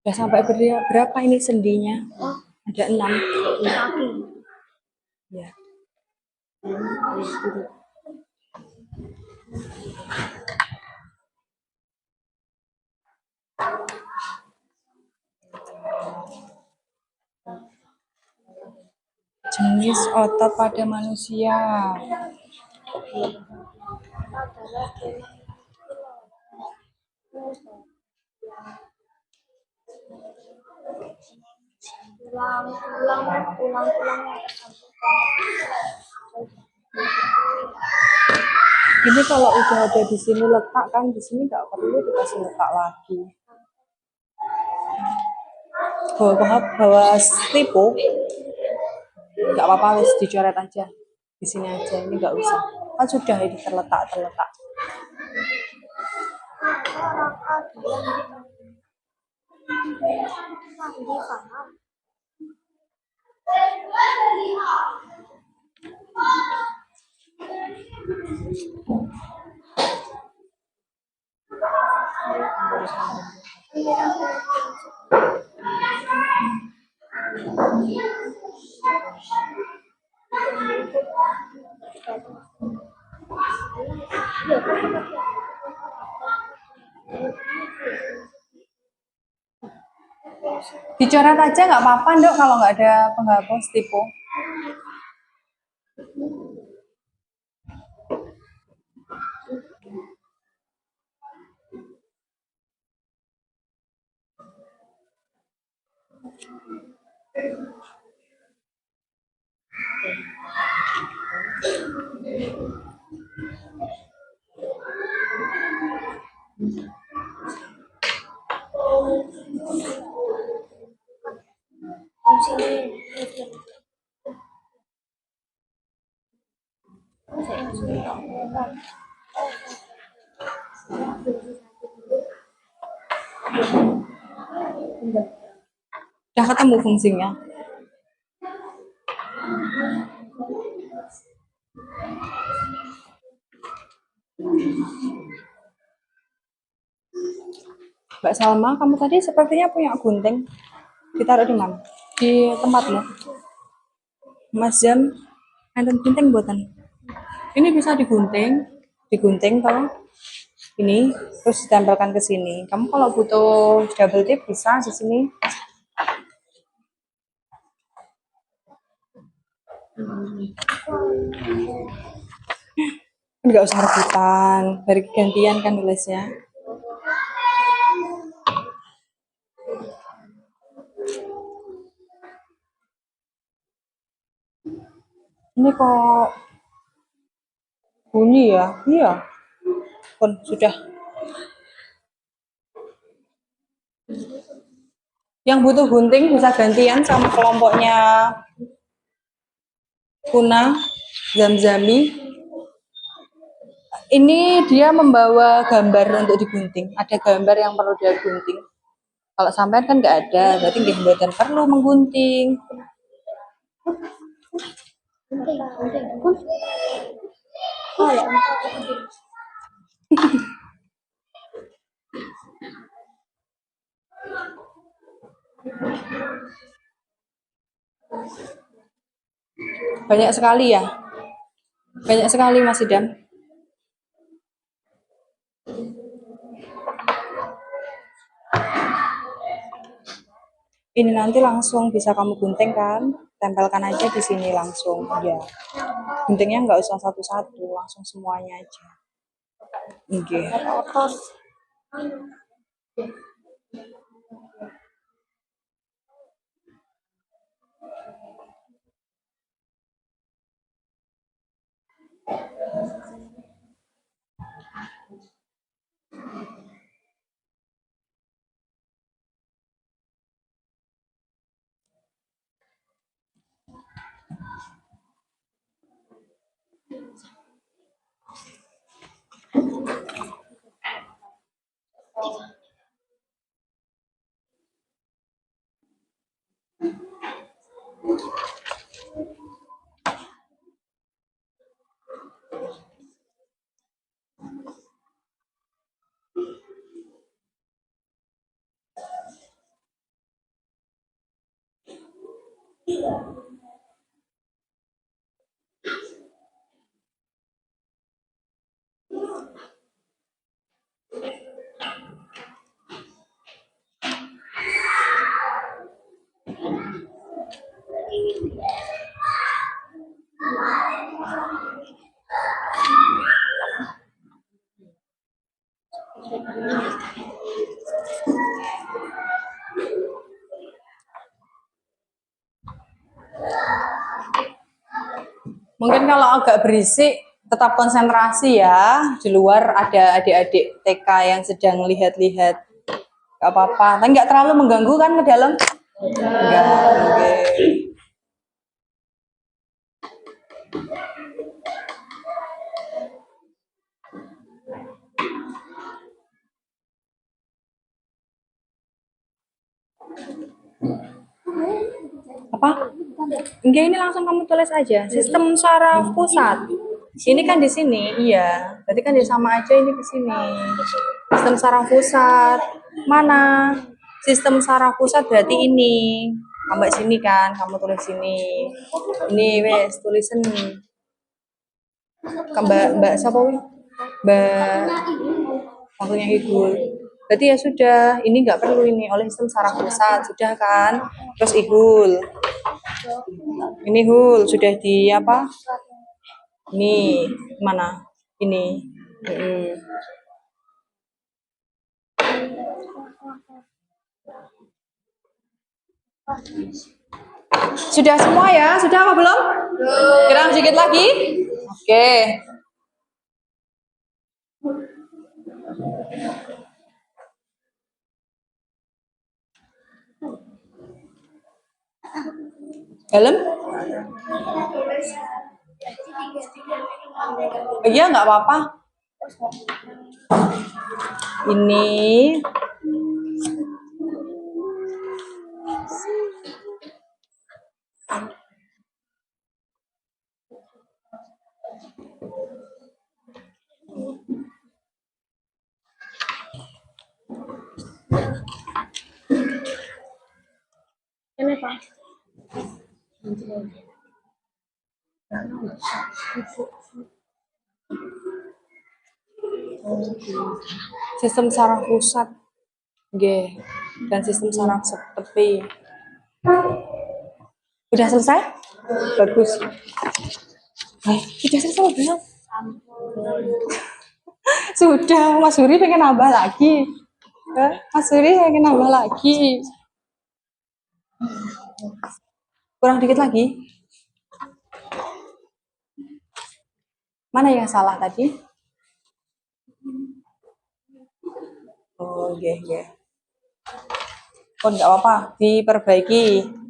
Speaker 1: Udah sampai berapa ini sendinya? Ada 6. Ya. Jenis otot pada manusia. Ini kalau udah ada di sini letak kan, di sini nggak perlu dikasih letak lagi. Bawa stipo, nggak apa-apa, wis dicoret aja di sini aja. Ini nggak usah, kan sudah ini terletak. Dicoret aja nggak apa-apa, Dok, kalau nggak ada penghapus tipu. Udah ketemu fungsinya. Mbak Salma, kamu tadi sepertinya punya gunting. Ditaruh di mana? Di tempatmu. Mas Jam, enten gunting buatan. Ini bisa digunting kalau ini terus ditempelkan ke sini. Kamu kalau butuh double tip bisa di sini. Enggak usah rebutan, dari gantian kan nulisnya. Ini kok bunyi ya? Iya. Pun sudah. Yang butuh gunting bisa gantian sama kelompoknya Kuna, Zamzami. Ini dia membawa gambar untuk digunting. Ada gambar yang perlu dia gunting. Kalau sampean kan nggak ada, berarti nggih mboten perlu menggunting. Banyak sekali ya. Banyak sekali Mas Idam. Ini nanti langsung bisa kamu gunting kan? Tempelkan aja di sini langsung. Ya. Guntingnya nggak usah satu-satu, langsung semuanya aja. Oke. Mungkin kalau agak berisik, tetap konsentrasi ya. Di luar ada adik-adik TK yang sedang lihat-lihat. Gak apa-apa. Tapi nggak terlalu mengganggu kan ke dalam? Enggak. Oke. Apa? Enggak, ini langsung kamu tulis aja. Sistem saraf pusat. Ini kan di sini, iya. Berarti kan dia sama aja ini ke sini. Sistem saraf pusat. Mana? Sistem saraf pusat berarti ini. Kamu sini kan, kamu tulis sini. Ini wes tulisan. Mbak siapa wih? Mbak waktunya Igul. Berarti ya sudah, ini nggak perlu ini oleh sistem saraf pusat sudah kan. Terus Ihul. Ini Hul sudah di apa? Ini mana? Ini. Sudah semua ya? Sudah apa belum? Gerak sedikit lagi. Oke. Dalam? Iya, nggak apa-apa. Ini
Speaker 2: Ini Pak.
Speaker 1: sistem saraf pusat. G. Dan sistem saraf tepi. Udah selesai? Bagus. Sudah selesai belum? Sudah, Mas Suri pengen nambah lagi. Mas Suri pengen nambah lagi. Kurang dikit lagi. Mana yang salah tadi? Oh, iya. Pun nggak apa-apa, diperbaiki.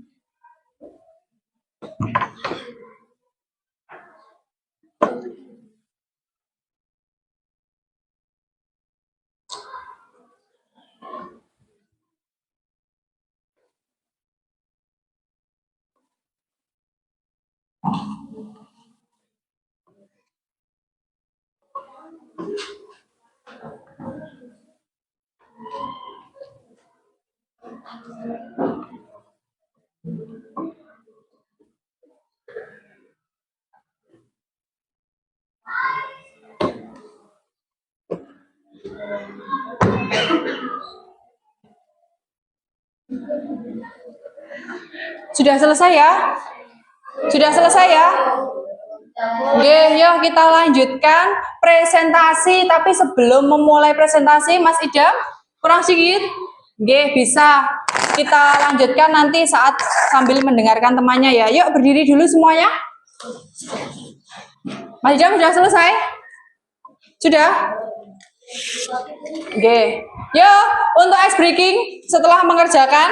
Speaker 1: Sudah selesai ya? Sudah selesai ya? Oke, yuk kita lanjutkan presentasi. Tapi sebelum memulai presentasi, Mas Idam, kurang sedikit? Oke, bisa kita lanjutkan nanti saat sambil mendengarkan temannya ya. Yuk berdiri dulu semuanya. Mas Idam sudah selesai? Sudah? Oke, yuk untuk ice breaking setelah mengerjakan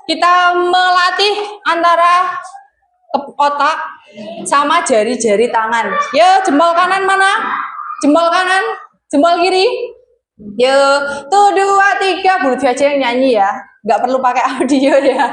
Speaker 1: kita melatih antara otak sama jari-jari tangan. Ya, jempol kanan mana? Jempol kanan, jempol kiri. Ya, tuh 2, 3. Bu Lutfi aja yang nyanyi ya. Nggak perlu pakai audio ya.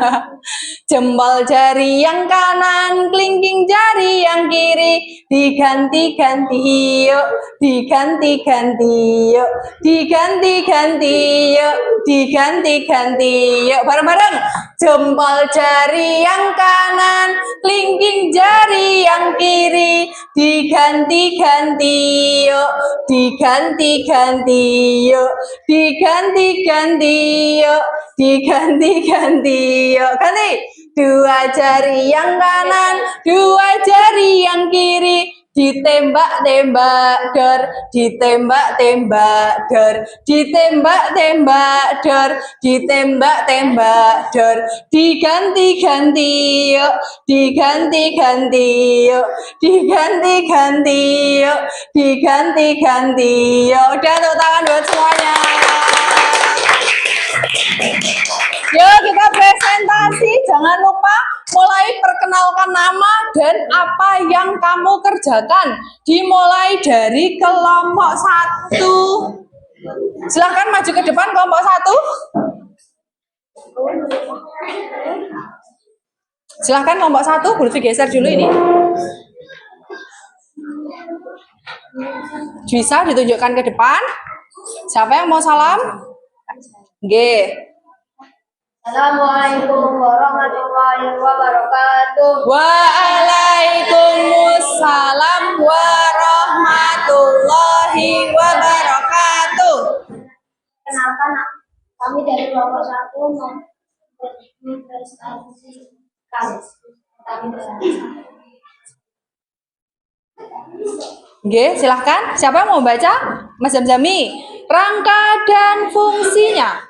Speaker 1: Jempol jari yang kanan, kelingking jari yang kiri, diganti-ganti yuk, diganti-ganti yuk, diganti-ganti yuk, diganti-ganti yuk, bareng-bareng. Jempol jari yang kanan, kelingking jari yang kiri, diganti-ganti yuk, diganti-ganti yuk, diganti-ganti yuk, diganti-ganti yuk, ganti. 2 jari yang kanan, 2 jari yang kiri, ditembak-tembak dor, ditembak-tembak dor, ditembak-tembak dor, ditembak-tembak dor, diganti-ganti yuk, diganti-ganti yuk, diganti-ganti yuk, diganti-ganti yuk. Udah, tepuk tangan buat semuanya. Yuk kita presentasi, jangan lupa mulai perkenalkan nama dan apa yang kamu kerjakan. Dimulai dari kelompok 1. Silahkan maju ke depan kelompok 1. Silahkan kelompok 1, Bu Lutfi geser dulu ini. Bisa ditunjukkan ke depan. Siapa yang mau salam? Oke.
Speaker 2: Assalamualaikum warahmatullahi wabarakatuh.
Speaker 1: Waalaikumsalam warahmatullahi wabarakatuh.
Speaker 2: Kenalkan, kami dari kelompok 1 mempresentasikan kami bersama.
Speaker 1: Oke, silahkan. Siapa yang mau baca? Mas Zamzami. Rangka dan fungsinya.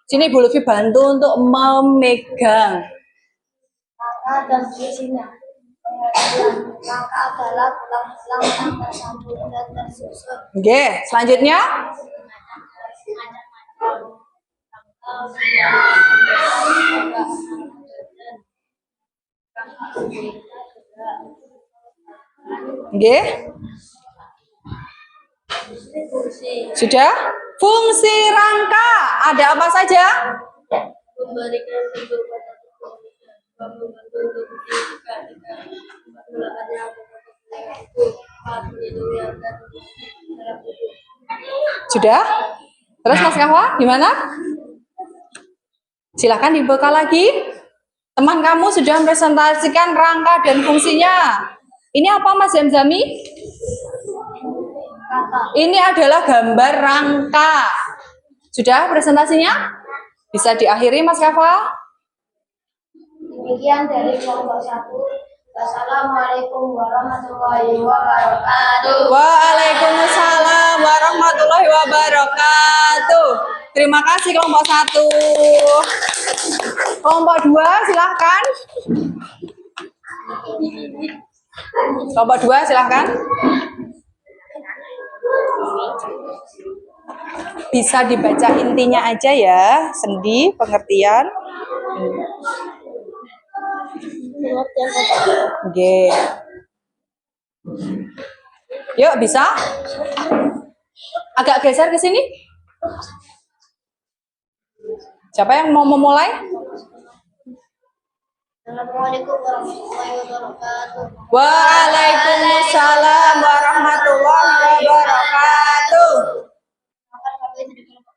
Speaker 1: Sini Bu Lutfi bantu untuk memegang.
Speaker 2: Rangka dan fungsinya. Rangka adalah tulang-tulang yang tersambung dan tersusun.
Speaker 1: Oke, selanjutnya. Oke. Sudah? Fungsi rangka ada apa saja?
Speaker 2: Memberikan bentuk pada tubuh, membantu untuk
Speaker 1: Sudah? Terus Mas Kahwa, gimana? Silakan dibuka lagi. Teman kamu sudah mempresentasikan rangka dan fungsinya. Ini apa Mas Zamzami? Ini adalah gambar rangka. Sudah presentasinya? Bisa diakhiri Mas Kafa?
Speaker 2: Demikian dari kelompok 1. Wassalamualaikum warahmatullahi wabarakatuh.
Speaker 1: Waalaikumsalam warahmatullahi wabarakatuh. Terima kasih kelompok 1. Kelompok 2 silahkan. Kelompok 2 silahkan. Bisa dibaca intinya aja ya, sendi, pengertian. Oke. Yuk, bisa? Agak geser ke sini. Siapa yang mau memulai?
Speaker 2: Assalamualaikum warahmatullahi wabarakatuh.
Speaker 1: Waalaikumsalam warahmatullahi wabarakatuh.
Speaker 2: Akan kami dari kelompok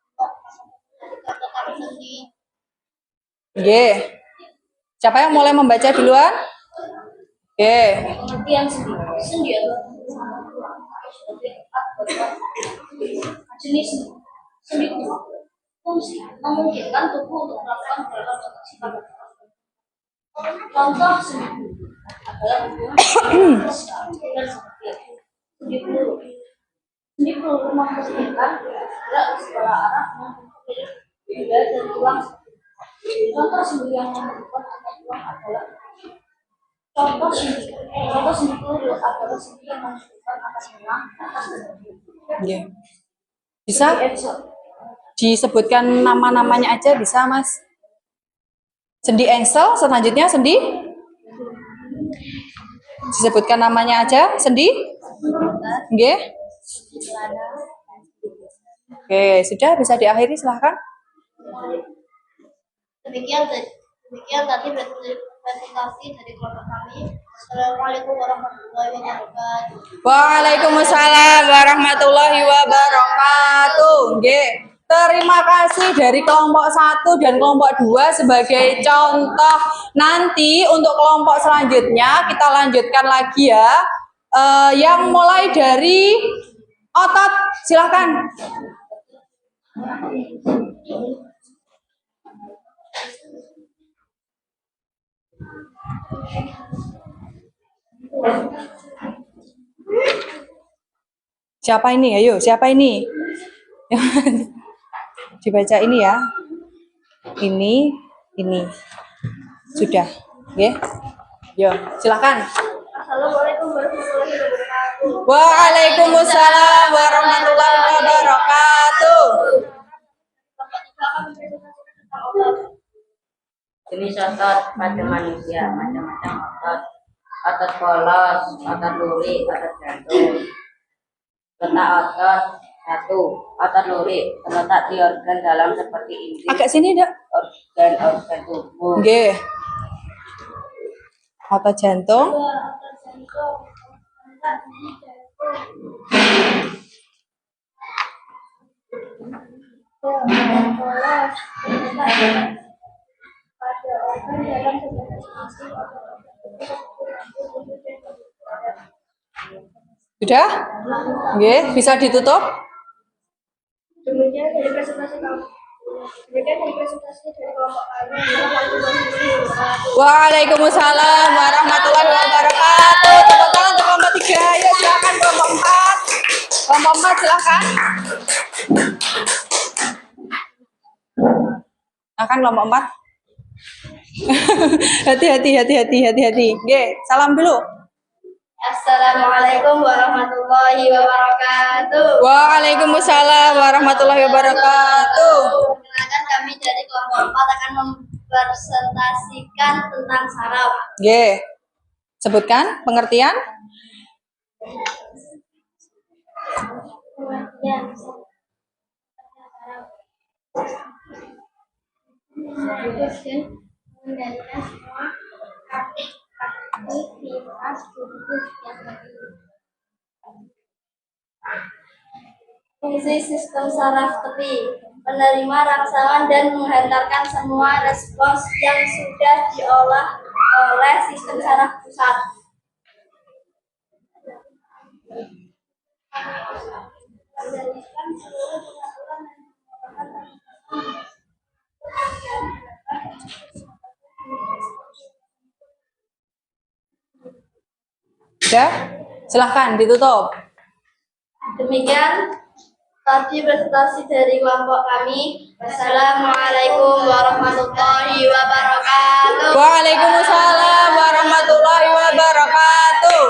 Speaker 2: dikatakan sendi.
Speaker 1: Oke. Siapa yang mulai membaca duluan? Oke.
Speaker 2: Pengertian sendi. Sendi adalah jenis sendi fungsi memungkinkan tubuh untuk melakukan gerakan otak sifat. Contoh sendi adalah hubungan dan seperti sendi peluru. Sendi peluru memungkinkan gerak ke segala arah membentuk benda dan tulang. Contoh sendi yang membentuk atau tulang adalah contoh sendi peluru adalah sendi yang menunjukkan atas benang atas sendi.
Speaker 1: Oke. Bisa disebutkan nama-namanya aja, bisa Mas? Sendi engsel, selanjutnya sendi? Disebutkan namanya aja, sendi? Oke. Oke, sudah bisa diakhiri, silahkan.
Speaker 2: Demikian tadi presentasi dari kelompok kami. Assalamualaikum warahmatullahi wabarakatuh.
Speaker 1: Waalaikumsalam warahmatullahi wabarakatuh. Oke. Terima kasih dari kelompok 1 dan kelompok 2 sebagai contoh. Nanti untuk kelompok selanjutnya kita lanjutkan lagi ya. Yang mulai dari otot, silakan. Siapa ini? Ayo, siapa ini? Dibaca ini ya. Ini. Sudah. Oke. Yo, silakan.
Speaker 2: Assalamualaikum warahmatullahi wabarakatuh.
Speaker 1: Waalaikumsalam warahmatullahi wabarakatuh.
Speaker 5: Jenis otot pada manusia, macam-macam otot. Otot polos, otot duri, otot jantung. Letak otot 1. Otot duri terletak di organ dalam seperti ini.
Speaker 1: Agak sini, Dak.
Speaker 5: Organ tubuh.
Speaker 1: Oke. Otot jantung. Sudah? Oke, bisa ditutup?
Speaker 2: Demikian dari presentasi dari kelompok kami.
Speaker 1: Waalaikumsalam warahmatullahi wabarakatuh. Tepuk tangan untuk kelompok 3. Ayo silakan kelompok 4. Kelompok 4 silakan. Silakan kelompok 4. Hati-hati. Oke, salam dulu.
Speaker 2: Assalamualaikum warahmatullahi wabarakatuh.
Speaker 1: Waalaikumsalam warahmatullahi wabarakatuh.
Speaker 2: Perkenalkan kami dari kelompok 4 akan mempresentasikan tentang saraf.
Speaker 1: Oke. Sebutkan pengertian.
Speaker 2: Pengertian mengendalikan semua aktivitas tubuh yang penting. Fungsi sistem saraf tepi menerima rangsangan dan menghantarkan semua respons yang sudah diolah oleh sistem saraf pusat. Mengendalikan seluruh pengaturan dan pengembangan
Speaker 1: Sudah? Silahkan ditutup.
Speaker 2: Demikian tadi presentasi dari kelompok kami. Wassalamualaikum warahmatullahi wabarakatuh.
Speaker 1: Waalaikumsalam warahmatullahi wabarakatuh.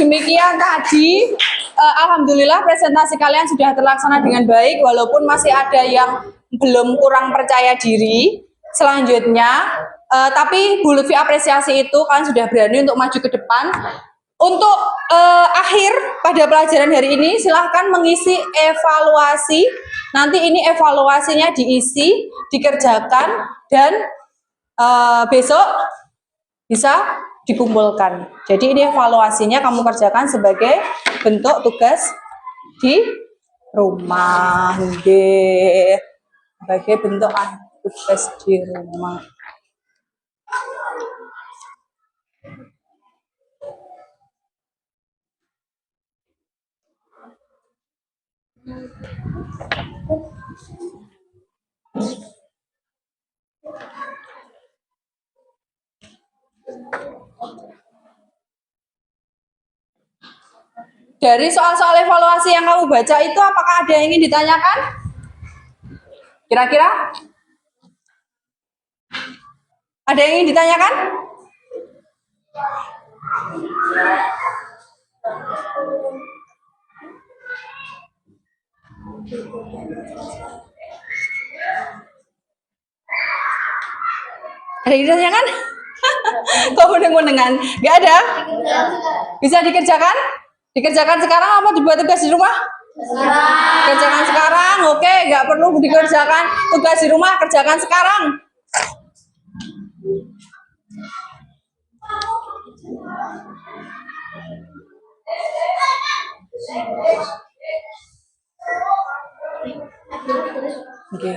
Speaker 1: Demikian tadi Alhamdulillah presentasi kalian sudah terlaksana dengan baik, walaupun masih ada yang belum kurang percaya diri. Selanjutnya, tapi Bu Lutfi apresiasi itu kalian sudah berani untuk maju ke depan. Untuk akhir pada pelajaran hari ini, silahkan mengisi evaluasi. Nanti ini evaluasinya diisi, dikerjakan, dan besok bisa dikumpulkan. Jadi ini evaluasinya kamu kerjakan sebagai bentuk tugas di rumah. Nggih. Sebagai bentuk tugas di rumah. Dari soal-soal evaluasi yang kamu baca itu, apakah ada yang ingin ditanyakan? Kira-kira? Ada yang ingin ditanyakan? Ada yang ditanyakan? Kok meneng-menengan? Gak ada? Bisa dikerjakan? Dikerjakan sekarang apa dibuat tugas di rumah? Kerjakan sekarang, oke, nggak perlu dikerjakan tugas di rumah, kerjakan sekarang. Oke.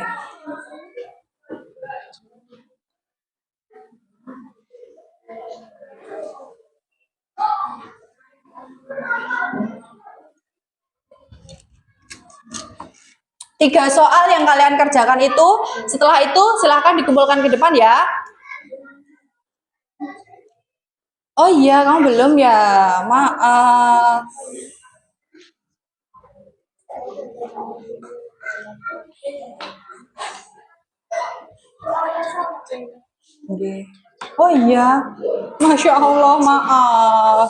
Speaker 1: Tiga soal yang kalian kerjakan itu, setelah itu silahkan dikumpulkan ke depan ya. Oh iya, kamu belum ya? Maaf. Okay. Oh iya, Masya Allah, maaf.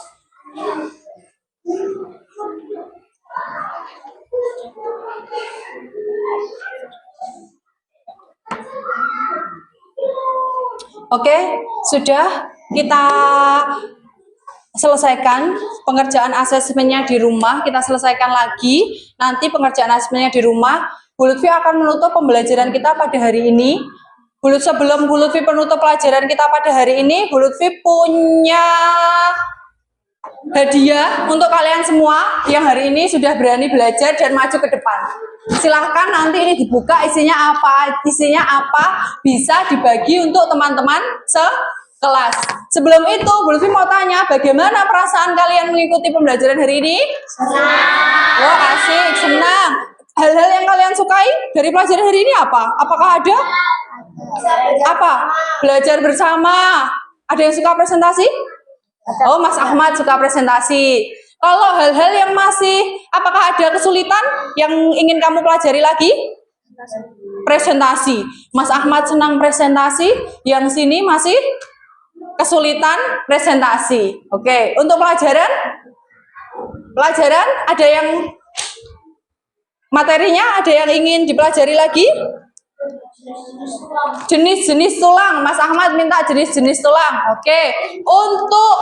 Speaker 1: Oke, sudah kita selesaikan pengerjaan asesmennya di rumah, kita selesaikan lagi. Nanti pengerjaan asesmennya di rumah, Bu Lutfi akan menutup pembelajaran kita pada hari ini. Sebelum Bu Lutfi penutup pelajaran kita pada hari ini, Bu Lutfi punya hadiah untuk kalian semua yang hari ini sudah berani belajar dan maju ke depan. Silahkan nanti ini dibuka isinya apa, bisa dibagi untuk teman-teman sekelas. Sebelum itu, Bu Lutfi mau tanya, bagaimana perasaan kalian mengikuti pembelajaran hari ini? Senang. Oh, asik, senang. Hal-hal yang kalian sukai dari pelajaran hari ini apa? Apakah ada? Apa? Belajar bersama. Ada yang suka presentasi? Oh, Mas Ahmad suka presentasi. Kalau hal-hal yang masih, apakah ada kesulitan yang ingin kamu pelajari lagi? Presentasi. Mas Ahmad senang presentasi, yang sini masih kesulitan presentasi. Oke, untuk pelajaran ada yang materinya ada yang ingin dipelajari lagi? Jenis-jenis tulang, Mas Ahmad minta jenis-jenis tulang. Oke, untuk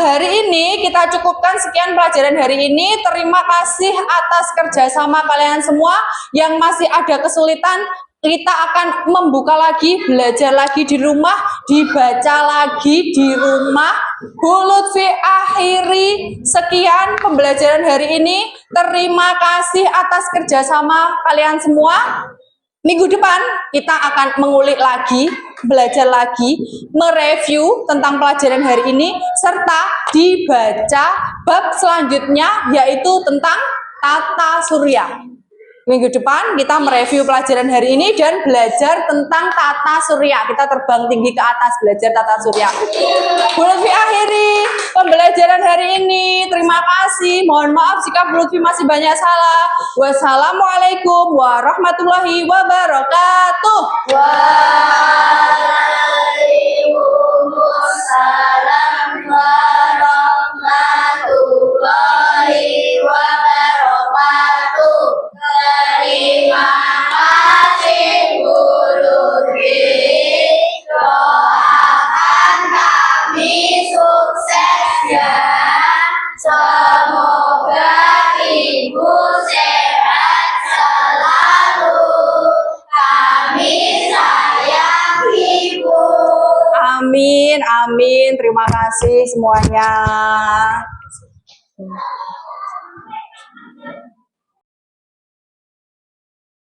Speaker 1: hari ini kita cukupkan sekian pelajaran hari ini. Terima kasih atas kerjasama kalian semua. Yang masih ada kesulitan, kita akan membuka lagi, belajar lagi di rumah, dibaca lagi di rumah. Bu Lutfi akhiri sekian pembelajaran hari ini. Terima kasih atas kerjasama kalian semua. Minggu depan kita akan mengulik lagi, belajar lagi, mereview tentang pelajaran hari ini, serta dibaca bab selanjutnya yaitu tentang tata surya. Minggu depan kita mereview pelajaran hari ini dan belajar tentang tata surya. Kita terbang tinggi ke atas belajar tata surya. Bu Lutfi akhiri pembelajaran hari ini. Terima kasih. Mohon maaf jika Bu Lutfi masih banyak salah. Wassalamualaikum warahmatullahi wabarakatuh.
Speaker 2: Waalaikumsalam warahmatullahi
Speaker 1: Terima kasih semuanya.